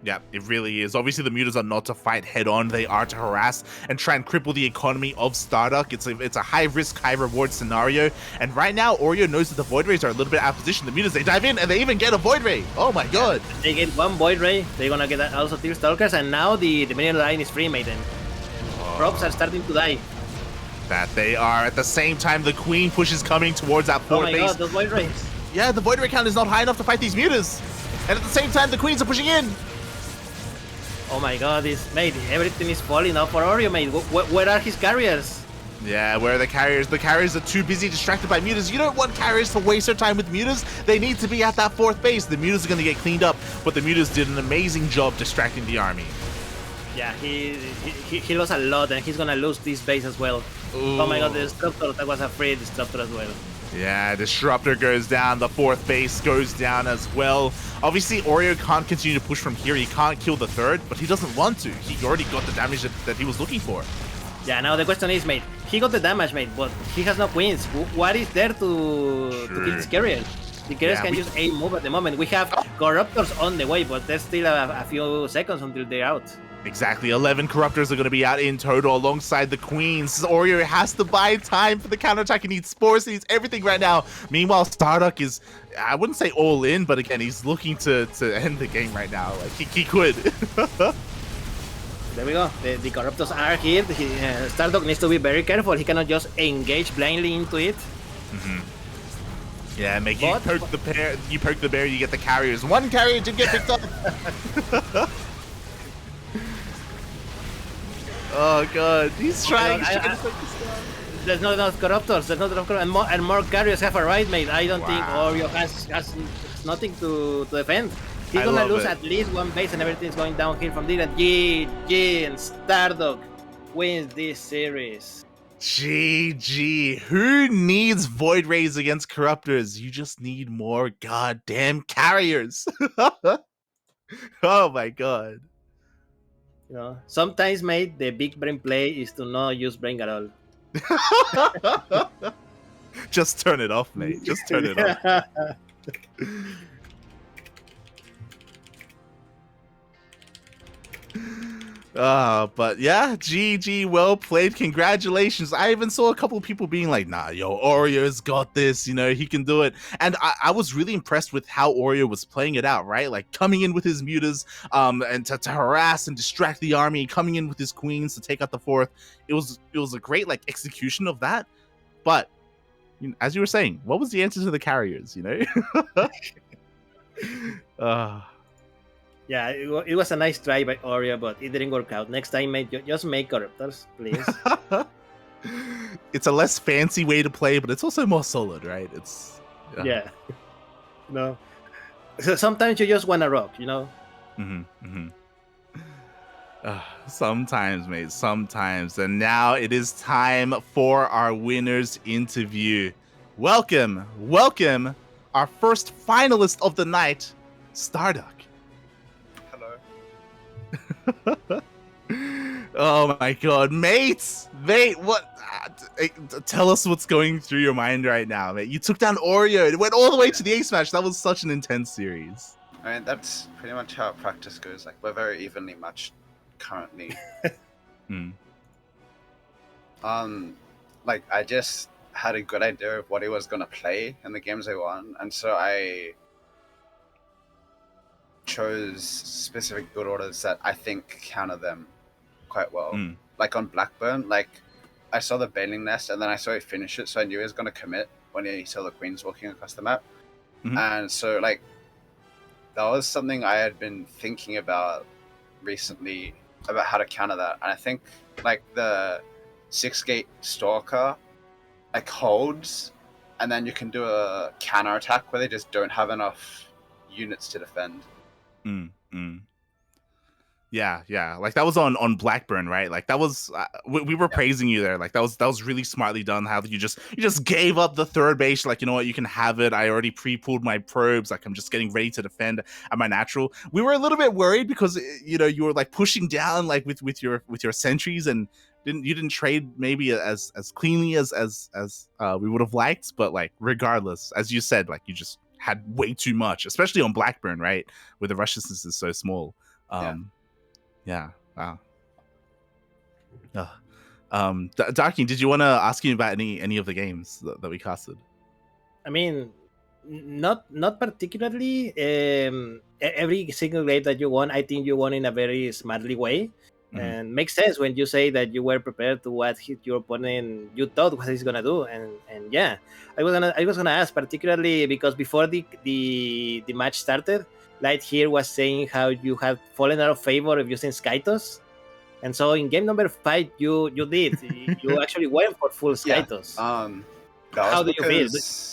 A: Yeah, it really is. Obviously, the mutas are not to fight head on; they are to harass and try and cripple the economy of StarDuck. It's a high risk, high reward scenario. And right now, Oreo knows that the Void Rays are a little bit out of position. The mutas, they dive in and they even get a Void Ray. Oh my god!
B: They get one Void Ray. They're gonna get also Tear Stalkers, and now the minion line is free, maiden. Props are starting to die.
A: That they are. At the same time, the Queen push is coming towards that
B: Oh
A: fourth
B: my
A: base.
B: god, those Void Rays.
A: Yeah, the Void Ray count is not high enough to fight these mutas. And at the same time, the Queens are pushing in.
B: Oh my god, mate, everything is falling off for Oreo, mate. Where are his carriers?
A: Yeah, where are the carriers? The carriers are too busy distracted by mutas. You don't want carriers to waste their time with mutas. They need to be at that fourth base. The mutas are going to get cleaned up, but the mutas did an amazing job distracting the army.
B: Yeah, he lost a lot, and he's gonna lose this base as well.
A: Ooh.
B: Oh my god, the Disruptor, that was a free Disruptor as well.
A: Yeah, Disruptor goes down. The fourth base goes down as well. Obviously, Oreo can't continue to push from here. He can't kill the third, but he doesn't want to. He already got the damage that he was looking for.
B: Yeah, now the question is, mate, he got the damage, mate, but he has no queens. What is there to kill his carrier? The carriers can use a move at the moment. We have Corruptors on the way, but there's still a few seconds until they're out.
A: Exactly, 11 Corruptors are going to be out in total alongside the Queens. Oreo has to buy time for the counterattack. He needs spores, he needs everything right now. Meanwhile, StarDuck is, I wouldn't say all in, but again, he's looking to end the game right now. Like, he could.
B: There we go. The Corruptors are here. StarDuck needs to be very careful. He cannot just engage blindly into it.
A: Yeah, make you poke the bear, you get the carriers. One carrier did get picked up. Oh god, he's trying.
B: There's not enough Corruptors. There's not enough Corruptors, and more carriers have arrived, mate. I don't think Oreo has nothing to defend. He's gonna lose at least one base, and everything's going downhill from there. And GG, and StarDuck wins this series.
A: GG. Who needs Void Rays against Corruptors? You just need more goddamn carriers. Oh my god.
B: You know, sometimes, mate, the big brain play is to not use brain at all.
A: Just turn it off, mate. Just turn it off. But yeah, GG, well played. Congratulations. I even saw a couple of people being like, nah, yo, Oreo's got this, you know, he can do it. And I was really impressed with how Oreo was playing it out, right? Like coming in with his mutas, and to harass and distract the army, coming in with his queens to take out the fourth. It was a great like execution of that. But you know, as you were saying, what was the answer to the carriers, you know?
B: Yeah, it was a nice try by Oreo, but it didn't work out. Next time, mate, just make Corruptors, please.
A: It's a less fancy way to play, but it's also more solid, right? It's
B: yeah. No. So sometimes you just want to rock, you know?
A: Sometimes, mate, sometimes. And now it is time for our winners interview. Welcome, our first finalist of the night, StarDuck. Oh my god, mate, what? Tell us what's going through your mind right now, mate. You took down Oreo. It went all the way to the ace match. That was such an intense series.
C: I mean, that's pretty much how practice goes. Like, we're very evenly matched currently. Like, I just had a good idea of what he was gonna play in the games I won, and so I chose specific build orders that I think counter them quite well. Like on Blackburn, like I saw the Bailing Nest and then I saw he finish it, so I knew he was going to commit when he saw the queens walking across the map. And so like that was something I had been thinking about recently, about how to counter that. And I think like the 6-gate Stalker like holds, and then you can do a counter attack where they just don't have enough units to defend.
A: Yeah. Like that was on Blackburn, right? Like that was we were praising you there. Like that was really smartly done. How you just gave up the third base. Like, you know what, you can have it. I already pre-pulled my probes. Like I'm just getting ready to defend at my natural. We were a little bit worried because you know you were like pushing down like with your sentries, and you didn't trade maybe as cleanly as we would have liked. But like regardless, as you said, like you just had way too much, especially on Blackburn, right? Where the rush distance is so small. Yeah. Wow. Darking, did you want to ask me about any of the games that we casted?
B: I mean, not particularly. Every single game that you won, I think you won in a very smartly way, and makes sense when you say that you were prepared to what your opponent you thought what he's gonna do, and yeah, I was gonna ask particularly because before the match started, Light here was saying how you had fallen out of favor of using Skytos. And so in game number 5, you actually went for full Skytos. How do you feel?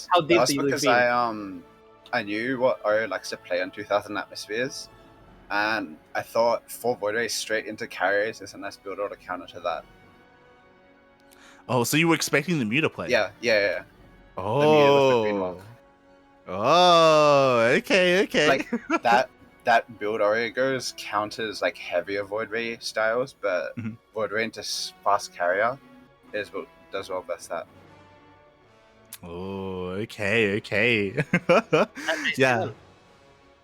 B: How deep do you feel?
C: I knew what Oreo likes to play on 2000 atmospheres, and I thought 4 Void Rays straight into carriers is a nice build order counter to that.
A: Oh, so you were expecting the Mew to play?
C: Yeah.
A: Oh.
C: The Mew with the green mark.
A: Oh, okay.
C: Like that build Oreo goes counters like heavier Void Ray styles, but Void Ray into fast carrier is what does well best that.
A: Oh, okay. Yeah.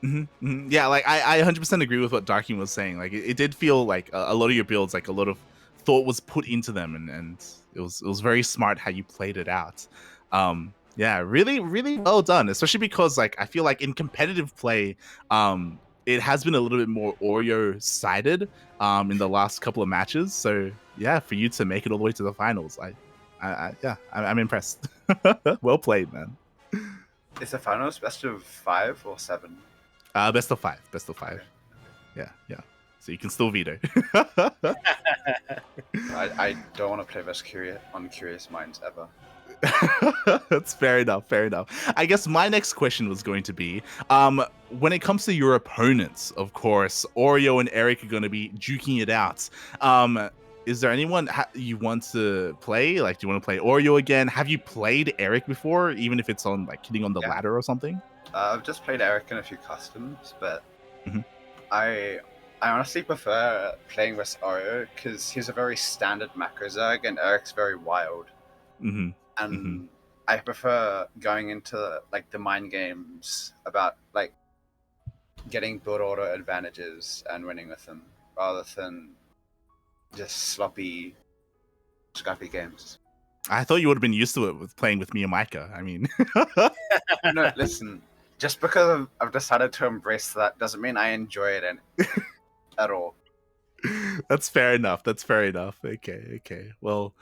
A: Yeah, like I 100% agree with what Darking was saying. Like it did feel like a lot of your builds, like a lot of thought was put into them, and it was very smart how you played it out. Yeah, really well done, especially because like I feel like in competitive play, it has been a little bit more Oreo sided in the last couple of matches. So yeah, for you to make it all the way to the finals, I'm impressed. Well played, man.
C: Is the finals best of 5 or 7?
A: Best of 5.
C: Okay.
A: Yeah. So you can still veto.
C: I don't want to play versus Curious Minds ever.
A: That's fair enough. I guess my next question was going to be, when it comes to your opponents, of course, Oreo and Eric are going to be duking it out. Is there anyone you want to play? Like, do you want to play Oreo again? Have you played Eric before, even if it's on like hitting on the ladder or something?
C: I've just played Eric in a few customs, but I honestly prefer playing with Oreo because he's a very standard macro Zerg and Eric's very wild. And I prefer going into like the mind games about like getting build order advantages and winning with them rather than just sloppy, scrappy games.
A: I thought you would have been used to it with playing with me and Micah. I mean,
C: no, listen. Just because I've decided to embrace that doesn't mean I enjoy it at all.
A: That's fair enough. Okay. Well,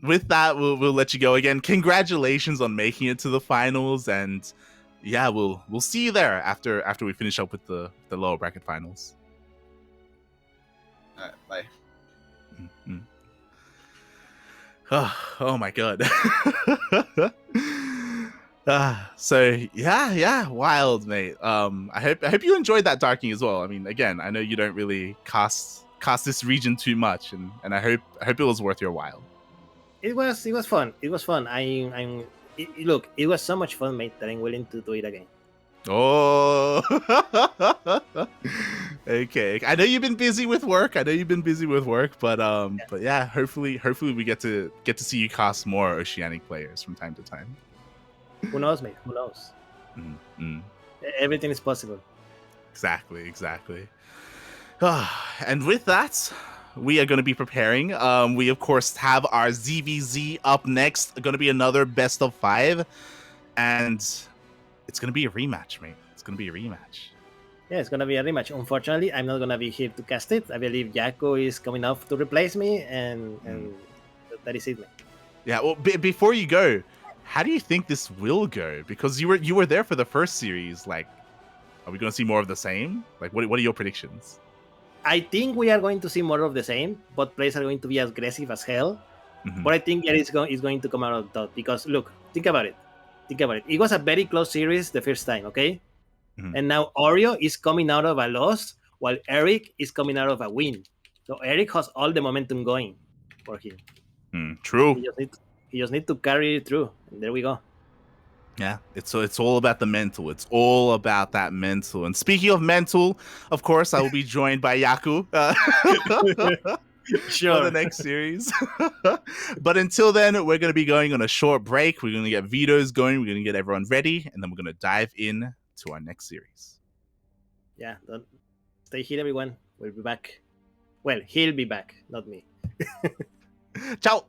A: with that, we'll let you go again. Congratulations on making it to the finals, and yeah, we'll see you there after we finish up with the lower bracket finals.
C: All right, bye.
A: Oh my god. So yeah, wild, mate. I hope you enjoyed that Darking as well. I mean, again, I know you don't really cast this region too much, and I hope it was worth your while.
B: It was fun. It was fun. Look, it was so much fun, mate, that I'm willing to do it again.
A: Oh, okay. I know you've been busy with work. But yeah, hopefully we get to see you cast more Oceanic players from time to time.
B: Who knows, mate? Who knows? Everything is possible.
A: Exactly. And with that, we are going to be preparing. We of course have our ZVZ up next. Going to be another best of 5, and it's going to be a rematch, mate.
B: Yeah, it's going to be a rematch. Unfortunately, I'm not going to be here to cast it. I believe Jaco is coming up to replace me, and that is it, mate.
A: Yeah. Well, before you go, how do you think this will go? Because you were there for the first series. Like, are we going to see more of the same? Like, what are your predictions?
B: I think we are going to see more of the same, but players are going to be aggressive as hell. But I think Eric is going to come out of top because look, think about it. It was a very close series the first time, okay? And now Oreo is coming out of a loss while Eric is coming out of a win. So Eric has all the momentum going for him.
A: True.
B: He just need to carry it through, and there we go.
A: Yeah, it's all about the mental. It's all about that mental. And speaking of mental, of course, I will be joined by Yaku for the next series. But until then, we're going to be going on a short break. We're going to get vetoes going. We're going to get everyone ready, and then we're going to dive in to our next series.
B: Yeah, Stay here, everyone. We'll be back. Well, he'll be back, not me.
A: Ciao.